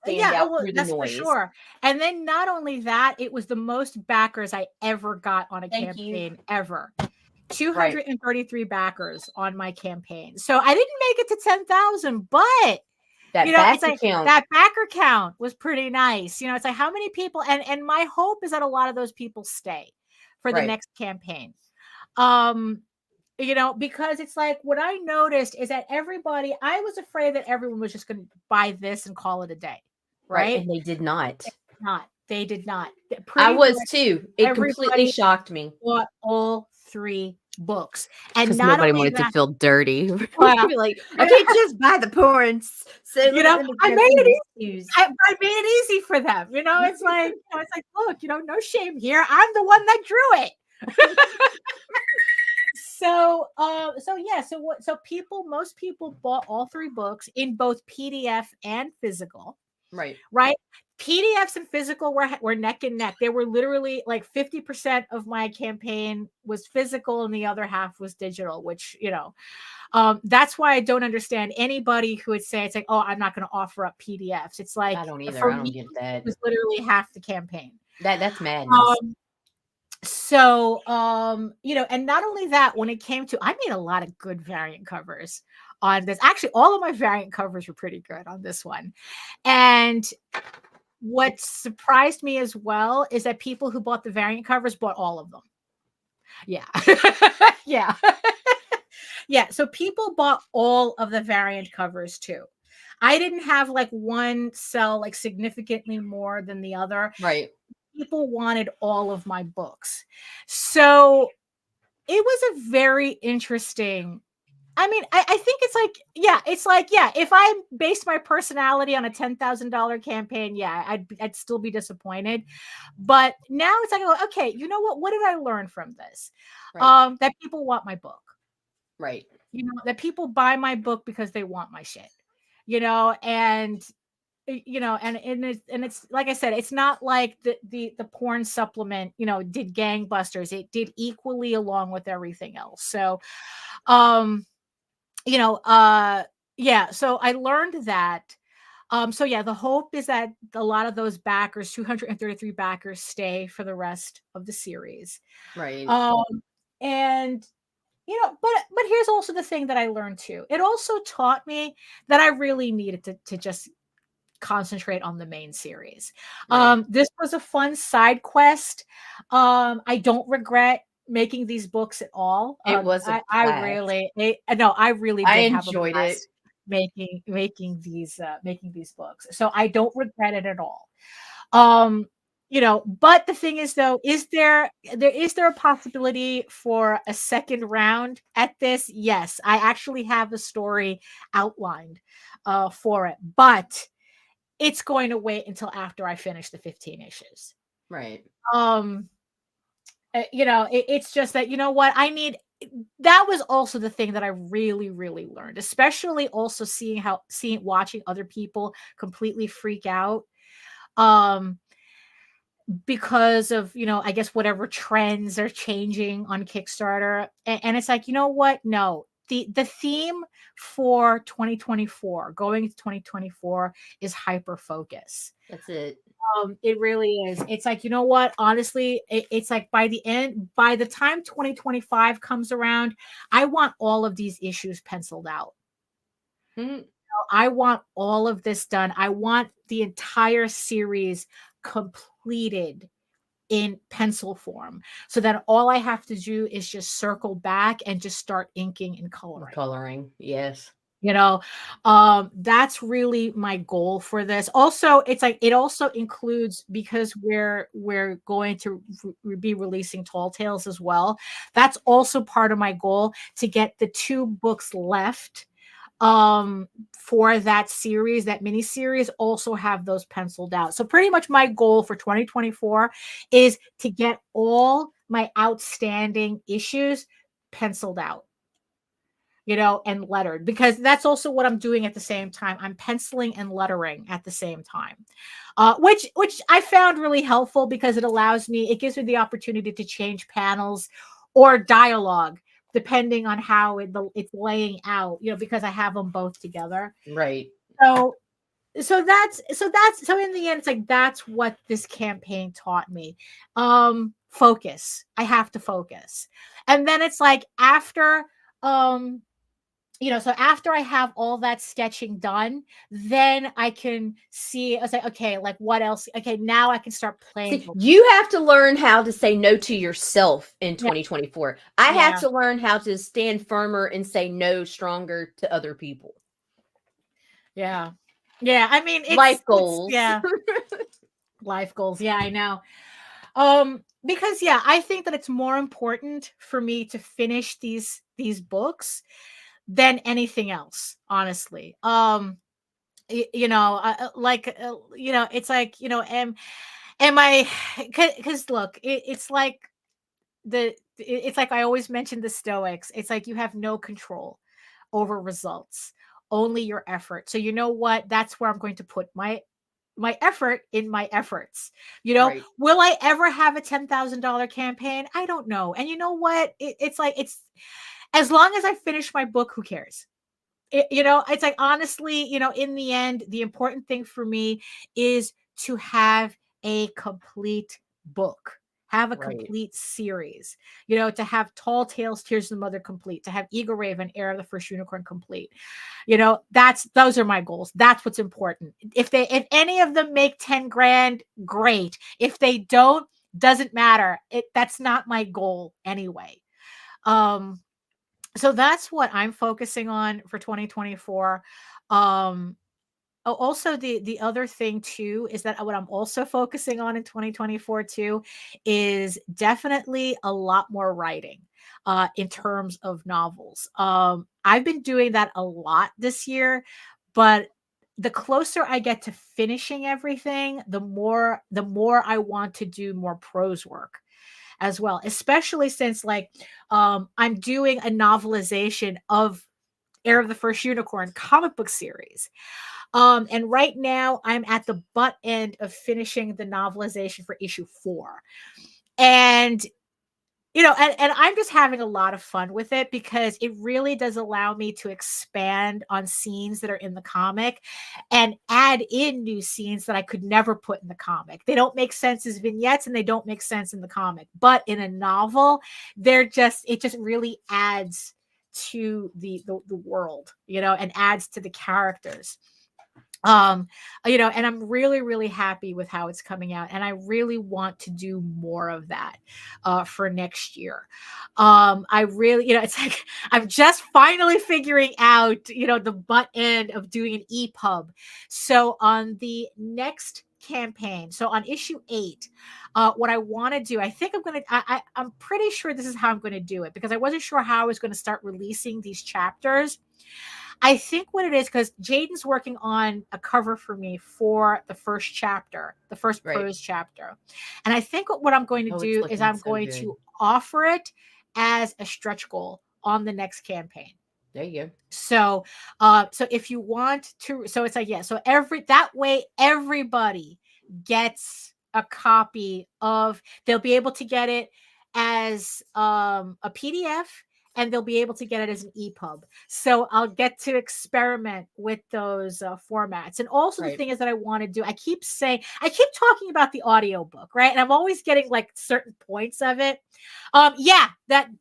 stand out through the that's noise. for sure. And then not only that, it was the most backers I ever got on a campaign ever. 233 backers on my campaign. So I didn't make it to 10,000, but that backer count was pretty nice. It's like how many people, and my hope is that a lot of those people stay for the next campaign. Because it's like what I noticed is that I was afraid that everyone was just going to buy this and call it a day. Right. And they did not. They did not. I was too. It completely shocked me. Bought all 3 books, and nobody wanted to feel dirty. Like, I can't just buy the porns. So I made it easy. I made it easy for them. It's like look, no shame here. I'm the one that drew it. So most people bought all 3 books in both PDF and physical. Right. PDFs and physical were neck and neck. They were literally like 50% of my campaign was physical and the other half was digital, which, that's why I don't understand anybody who would say it's like, oh, I'm not going to offer up PDFs. It's like, I don't either. I don't get that. It was literally half the campaign. That's madness. And not only that, when it came to, I made a lot of good variant covers on this. Actually, all of my variant covers were pretty good on this one. And what surprised me as well is that people who bought the variant covers bought all of them. Yeah. Yeah. Yeah. So people bought all of the variant covers too. I didn't have like one sell like significantly more than the other. Right. People wanted all of my books. So it was a very interesting. I mean, I think it's like, if I based my personality on a $10,000 campaign, I'd still be disappointed. But now it's like, okay, you know what? What did I learn from this? Right. That people want my book. Right. That people buy my book because they want my shit. And it's like I said, it's not like the porn supplement, did gangbusters. It did equally along with everything else. So, so I learned that. The hope is that a lot of those backers, 233 backers, stay for the rest of the series. Right. But here's also the thing that I learned too. It also taught me that I really needed to just concentrate on the main series. Right. This was a fun side quest. I don't regret making these books at all. It was I really did enjoyed it making these books. So I don't regret it at all. But the thing is though, is there a possibility for a second round at this? Yes, I actually have a story outlined for it, but it's going to wait until after I finish the 15 issues. Right. It's just that, you know what, that was also the thing that I really, really learned, especially also watching other people completely freak out. Because of, I guess whatever trends are changing on Kickstarter. And it's like, you know what? No, the theme for 2024, going into 2024, is hyper focus. That's it. It really is. It's like, you know what? Honestly, it's like by the time 2025 comes around, I want all of these issues penciled out. Mm-hmm. I want all of this done. I want the entire series completed in pencil form, so that all I have to do is just circle back and just start inking and coloring. Yes. That's really my goal for this. Also, it's like, it also includes, because we're going to be releasing Tall Tales as well. That's also part of my goal, to get the 2 books left for that series, that mini series, also have those penciled out. So pretty much my goal for 2024 is to get all my outstanding issues penciled out, and lettered, because that's also what I'm doing at the same time. I'm penciling and lettering at the same time, which I found really helpful, because it gives me the opportunity to change panels or dialogue depending on how it's laying out, because I have them both together. Right. So in the end, it's like, that's what this campaign taught me. Focus. I have to focus. And then it's like, after so after I have all that sketching done, then I can see, I was like, okay, like, what else? Okay, now I can start playing. See, you have to learn how to say no to yourself in 2024. I have to learn how to stand firmer and say no stronger to other people. Yeah. Yeah. I mean, life goals. Life goals. Yeah, I know. Because I think that it's more important for me to finish these books than anything else, honestly. It's like, am I, because look, it's like it's like I always mention the Stoics. It's like, you have no control over results, only your effort. So you know what? That's where I'm going to put my effort in my efforts. Right. Will I ever have a $10,000 campaign? I don't know. And you know what? It's like, as long as I finish my book, who cares? It's like, honestly, in the end, the important thing for me is to have a complete book, have a complete series, to have Tall Tales, Tears of the Mother complete, to have Eagle Raven, Heir of the First Unicorn complete. Those are my goals. That's what's important. If any of them make 10 grand, great. If they don't, doesn't matter. That's not my goal anyway. So that's what I'm focusing on for 2024. Also, the other thing too is that what I'm also focusing on in 2024 too is definitely a lot more writing in terms of novels. I've been doing that a lot this year, but the closer I get to finishing everything, the more I want to do more prose work as well, especially since I'm doing a novelization of Heir of the First Unicorn comic book series. And right now I'm at the butt end of finishing the novelization for issue 4. And and I'm just having a lot of fun with it, because it really does allow me to expand on scenes that are in the comic and add in new scenes that I could never put in the comic. They don't make sense as vignettes, and they don't make sense in the comic, but in a novel, it just really adds to the world, and adds to the characters. And I'm really, really happy with how it's coming out, and I really want to do more of that for next year. I really, it's like I'm just finally figuring out, the butt end of doing an EPUB. So on the next campaign, so on issue 8, what I want to do, I think I'm pretty sure this is how I'm going to do it, because I wasn't sure how I was going to start releasing these chapters. I think what it is, because Jaden's working on a cover for me for the first chapter, the first prose chapter. And I think what I'm going to do is I'm going to offer it as a stretch goal on the next campaign. There you go. So, so if you want to, so it's like, yeah, so that way everybody gets a copy of, they'll be able to get it as a PDF, and they'll be able to get it as an EPUB. So I'll get to experiment with those formats. And also the thing is that I want to do, I keep talking about the audiobook, right? And I'm always getting like certain points of it. Yes,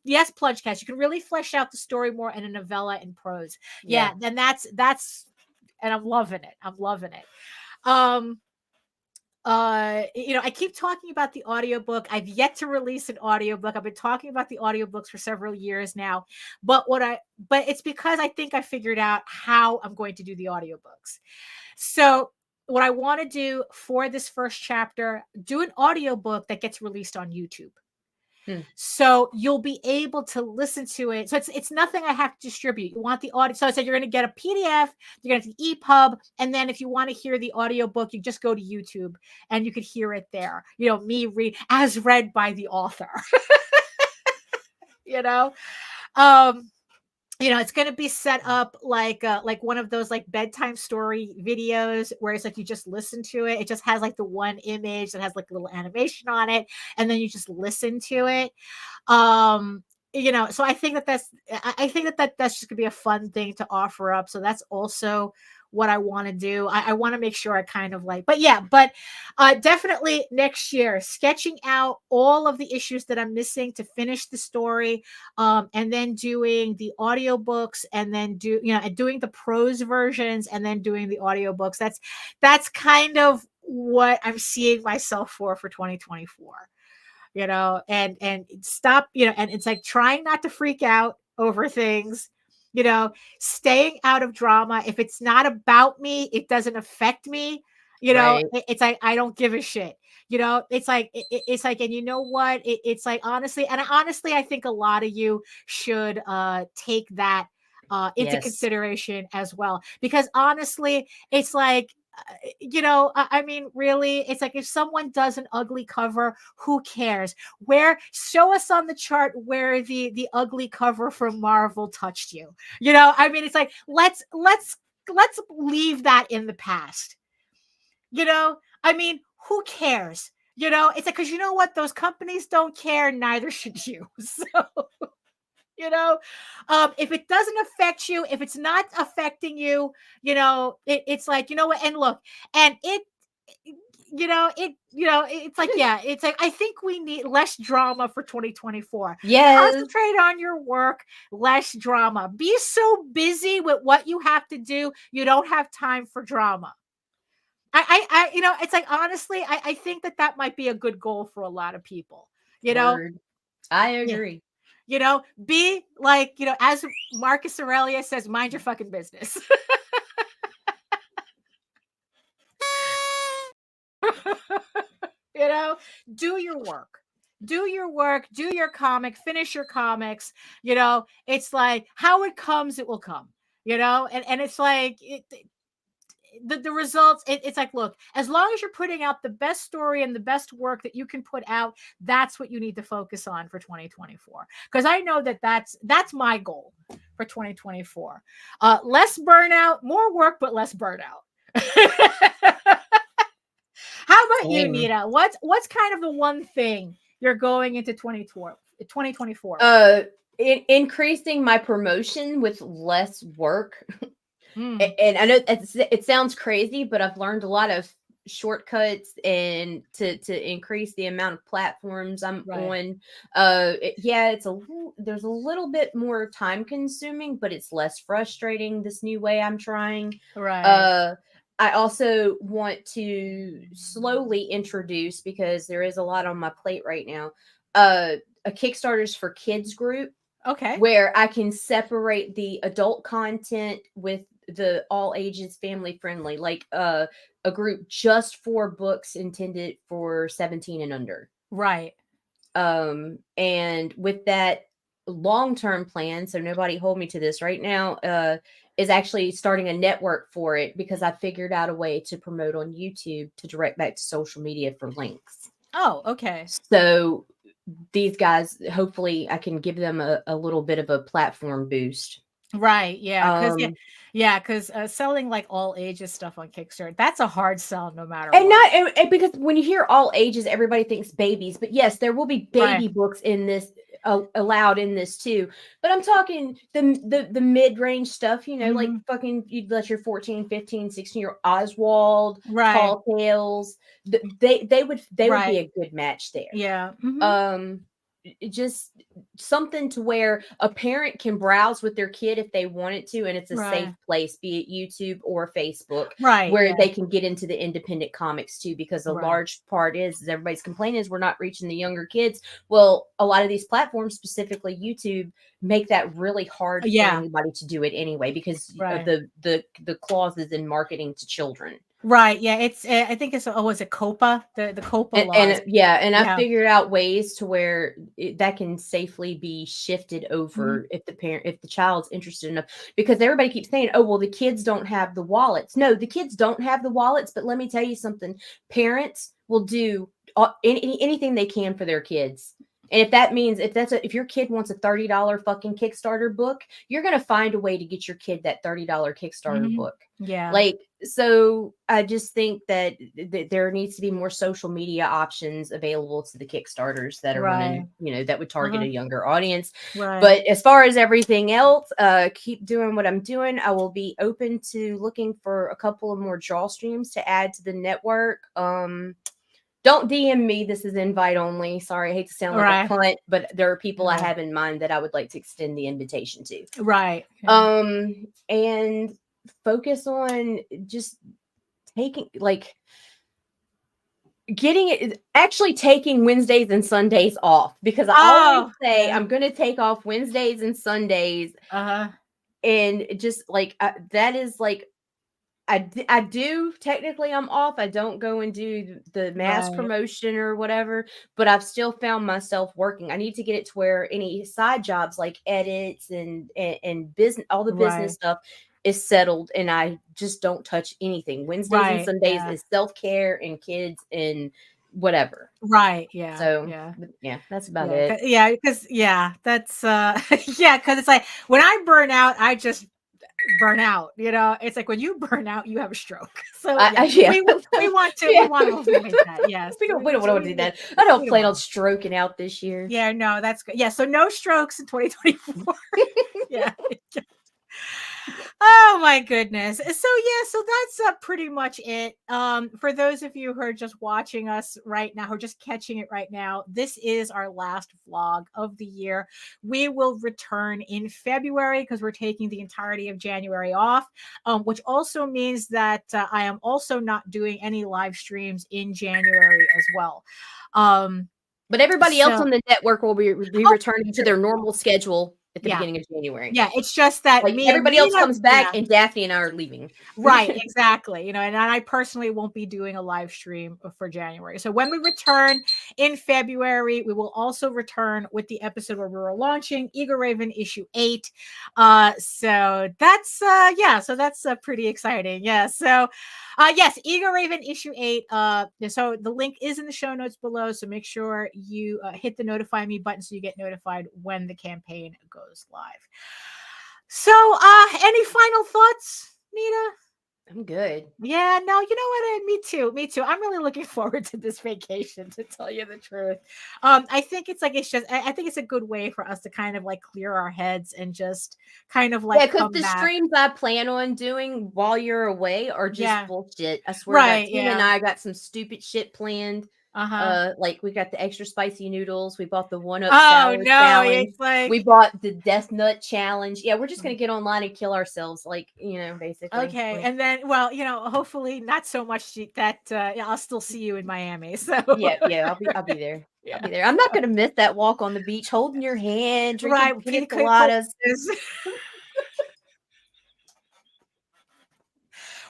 Plungecast, you can really flesh out the story more in a novella in prose. Yeah. And that's, and I'm loving it. I'm loving it. I keep talking about the audiobook. I've yet to release an audiobook. I've been talking about the audiobooks for several years now, but it's because I think I figured out how I'm going to do the audiobooks. So what I want to do for this first chapter, do an audiobook that gets released on YouTube. So you'll be able to listen to it. So it's nothing I have to distribute. You want the audio. So I said, you're going to get a PDF, you're going to get an EPUB. And then if you want to hear the audiobook, you just go to YouTube and you could hear it there. Me read as read by the author, it's going to be set up like one of those like bedtime story videos where it's like you just listen to it. It just has like the one image that has like a little animation on it, and then you just listen to it. So I think that's just gonna be a fun thing to offer up. So that's also what I want to do. I want to make sure I kind of like, but definitely next year, sketching out all of the issues that I'm missing to finish the story, and then doing the audiobooks, and then doing the prose versions, and then doing the audiobooks. That's kind of what I'm seeing myself for 2024. And stop, and it's like trying not to freak out over things. Staying out of drama. If it's not about me, it doesn't affect me. It's like, I don't give a shit. It's like, and you know what? It's like, honestly, I think a lot of you should take that into consideration as well. Because honestly, it's like, I mean, really, it's like if someone does an ugly cover, who cares? Show us on the chart where the ugly cover from Marvel touched you. I mean, it's like, let's leave that in the past. I mean, who cares? It's like, because you know what? Those companies don't care, neither should you. So if it doesn't affect you, if it's not affecting you, it's like, what, and look, and it's like, it's like, I think we need less drama for 2024. Concentrate on your work, less drama. Be so busy with what you have to do, you don't have time for drama. I it's like, honestly, I think that might be a good goal for a lot of people. I agree. Be like, as Marcus Aurelius says, mind your fucking business. Do your work. Do your comic, finish your comics. It's like, how it comes, it will come, and it's like, the results, it's like, look, as long as you're putting out the best story and the best work that you can put out, that's what you need to focus on for 2024. Because I know that's my goal for 2024. Less burnout, more work, but less burnout. How about you, Nita? What's kind of the one thing you're going into 2024? Increasing my promotion with less work. And I know it sounds crazy, but I've learned a lot of shortcuts and to increase the amount of platforms I'm on. There's a little bit more time consuming, but it's less frustrating this new way I'm trying. I also want to slowly introduce, because there is a lot on my plate right now, a Kickstarters for Kids group. Okay. Where I can separate the adult content with the all ages family friendly, like a group just for books intended for 17 and under. Right. And with that long-term plan, so nobody hold me to this right now, is actually starting a network for it because I figured out a way to promote on YouTube to direct back to social media for links. Oh, okay. So these guys, hopefully I can give them a little bit of a platform boost. Right. Yeah. Because selling like all ages stuff on Kickstarter, that's a hard sell no matter And what. not because when you hear all ages, everybody thinks babies. But yes, there will be baby books in this allowed in this too. But I'm talking the mid-range stuff, like fucking you'd let your 14, 15, 16-year-old Oswald, Tall Tales. They would be a good match there. Yeah. Just something to where a parent can browse with their kid if they wanted to, and it's a safe place, be it YouTube or Facebook, where they can get into the independent comics too, because a large part is everybody's complaint is we're not reaching the younger kids. Well, a lot of these platforms, specifically YouTube, make that really hard for anybody to do it anyway because of the clauses in marketing to children. Right. Yeah. It's. I think it's. Oh, is it COPA? The COPA laws. And I figured out ways to where that can safely be shifted over if the child's interested enough. Because everybody keeps saying, "Oh, well, the kids don't have the wallets." No, the kids don't have the wallets. But let me tell you something: parents will do anything they can for their kids. And if that means if your kid wants a $30 fucking Kickstarter book, you're going to find a way to get your kid that $30 Kickstarter book. Yeah. So I just think that there needs to be more social media options available to the Kickstarters that are running, that would target a younger audience. Right. But as far as everything else, keep doing what I'm doing. I will be open to looking for a couple of more draw streams to add to the network. Don't DM me. This is invite only. Sorry, I hate to sound like a cunt, but there are people I have in mind that I would like to extend the invitation to. Right. And focus on just taking, taking Wednesdays and Sundays off, because I always say I'm going to take off Wednesdays and Sundays. And just that is I do technically I'm off. I don't go and do the mass promotion or whatever, but I've still found myself working. I need to get it to where any side jobs like edits and business, all the business stuff is settled, and I just don't touch anything. Wednesdays and Sundays is self-care and kids and whatever. Right. Yeah. So that's about it. Yeah. Because that's because it's like when I burn out, I just burn out. It's like when you burn out, you have a stroke. So we want to avoid that. Yes. We don't want to do that. I don't plan on stroking out this year. Yeah, no, that's good. Yeah, so no strokes in 2024. Yeah. Oh my goodness. So that's pretty much it. For those of you who are just watching us right now, who are just catching it right now, this is our last vlog of the year. We will return in February because we're taking the entirety of January off, which also means that I am also not doing any live streams in January as well. But everybody else on the network will be returning to their normal schedule at the beginning of January. Yeah, it's just that everybody else comes back and Daphne and I are leaving. Right, exactly. And I personally won't be doing a live stream for January. So when we return in February, we will also return with the episode where we were launching Eagle Raven issue 8. So that's pretty exciting. Yeah. So yes, Eagle Raven issue 8. So the link is in the show notes below. So make sure you hit the notify me button so you get notified when the campaign goes live. So any final thoughts, Nita? I'm good. Yeah, no, you know what? Me too. I'm really looking forward to this vacation, to tell you the truth. I think I think it's a good way for us to kind of clear our heads and just kind of because the streams I plan on doing while you're away are just bullshit. I swear, Tina and I got some stupid shit planned. We got the extra spicy noodles. We bought the 1-up salad challenge. We bought the death nut challenge. Yeah, we're just gonna get online and kill ourselves, basically. Okay, and then, hopefully not so much that I'll still see you in Miami. So yeah, I'll be there. Yeah. I'll be there. I'm not gonna miss that walk on the beach, holding your hand, drinking coladas.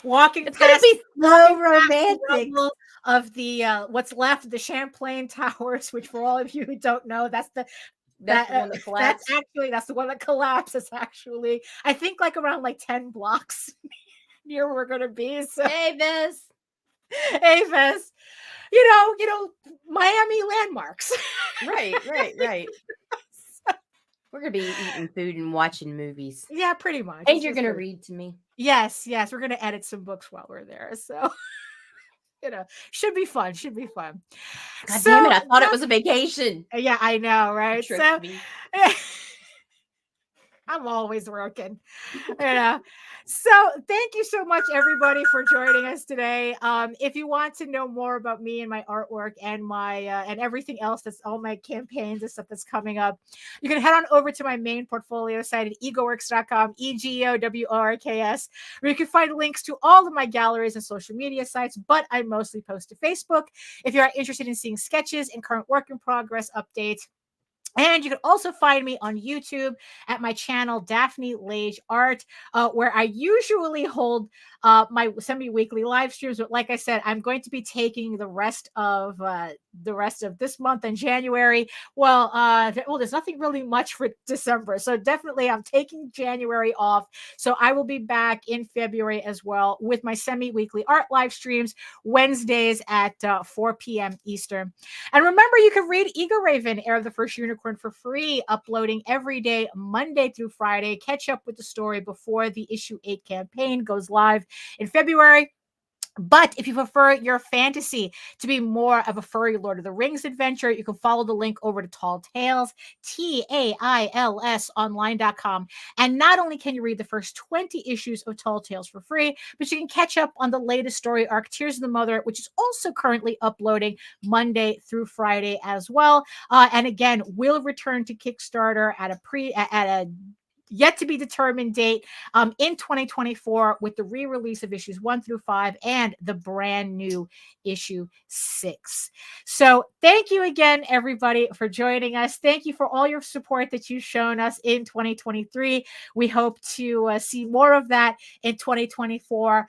walking It's gonna past be so walking past the romantic. rubble of the what's left of the Champlain Towers, which for all of you who don't know, that's the That's the one that collapsed. that's the one that collapses. Actually, I think like around like 10 blocks near where we're gonna be. So Hey, Bess. Avis, you know, Miami landmarks. Right. We're gonna be eating food and watching movies. Yeah, pretty much. And you're gonna read to me. Yes, we're gonna edit some books while we're there. So should be fun. God damn it! I thought it was a vacation. Yeah, I know, right? Tricked So me. I'm always working. So thank you so much, everybody, for joining us today. If you want to know more about me and my artwork and my and everything else, that's all my campaigns and stuff that's coming up, you can head on over to my main portfolio site at egoworks.com, EGOWORKS, where you can find links to all of my galleries and social media sites, but I mostly post to Facebook. If you are interested in seeing sketches and current work in progress updates. And you can also find me on YouTube at my channel, Daphne Lage Art, where I usually hold my semi-weekly live streams. But like I said, I'm going to be taking the rest of this month in January. Well, there's nothing really much for December, so definitely I'm taking January off. So I will be back in February as well with my semi-weekly art live streams Wednesdays at 4 p.m. Eastern. And remember, you can read Ego Raven, Heir of the First Unicorn, for free, uploading every day, Monday through Friday. Catch up with the story before the issue 8 campaign goes live in February. But if you prefer your fantasy to be more of a furry Lord of the Rings adventure, you can follow the link over to Tall Tales, TAILS online.com. And not only can you read the first 20 issues of Tall Tales for free, but you can catch up on the latest story arc, Tears of the Mother, which is also currently uploading Monday through Friday as well. And again, will return to Kickstarter at a yet to be determined date in 2024 with the re-release of issues 1 through 5 and the brand new issue 6. So thank you again, everybody, for joining us. Thank you for all your support that you've shown us in 2023. We hope to see more of that in 2024,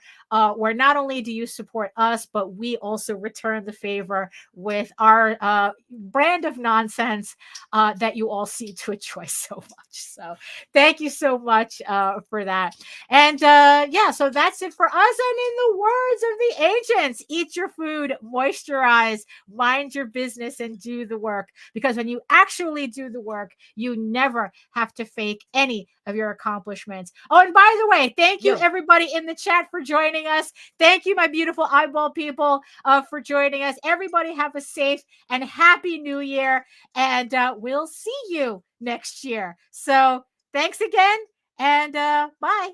where not only do you support us, but we also return the favor with our brand of nonsense that you all seem to enjoy so much. So thank you so much for that. And so that's it for us. And in the words of the ancients, eat your food, moisturize, mind your business, and do the work. Because when you actually do the work, you never have to fake any of your accomplishments. Oh, and by the way, thank you everybody in the chat for joining us. Thank you, my beautiful eyeball people, for joining us. Everybody have a safe and happy new year. And we'll see you next year. So thanks again, and bye.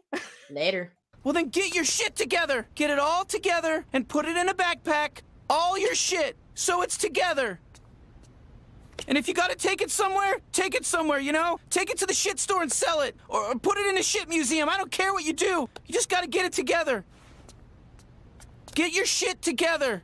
Later. Well, then get your shit together. Get it all together and put it in a backpack. All your shit, so it's together. And if you gotta take it somewhere, you know? Take it to the shit store and sell it. Or put it in a shit museum. I don't care what you do. You just gotta get it together. Get your shit together.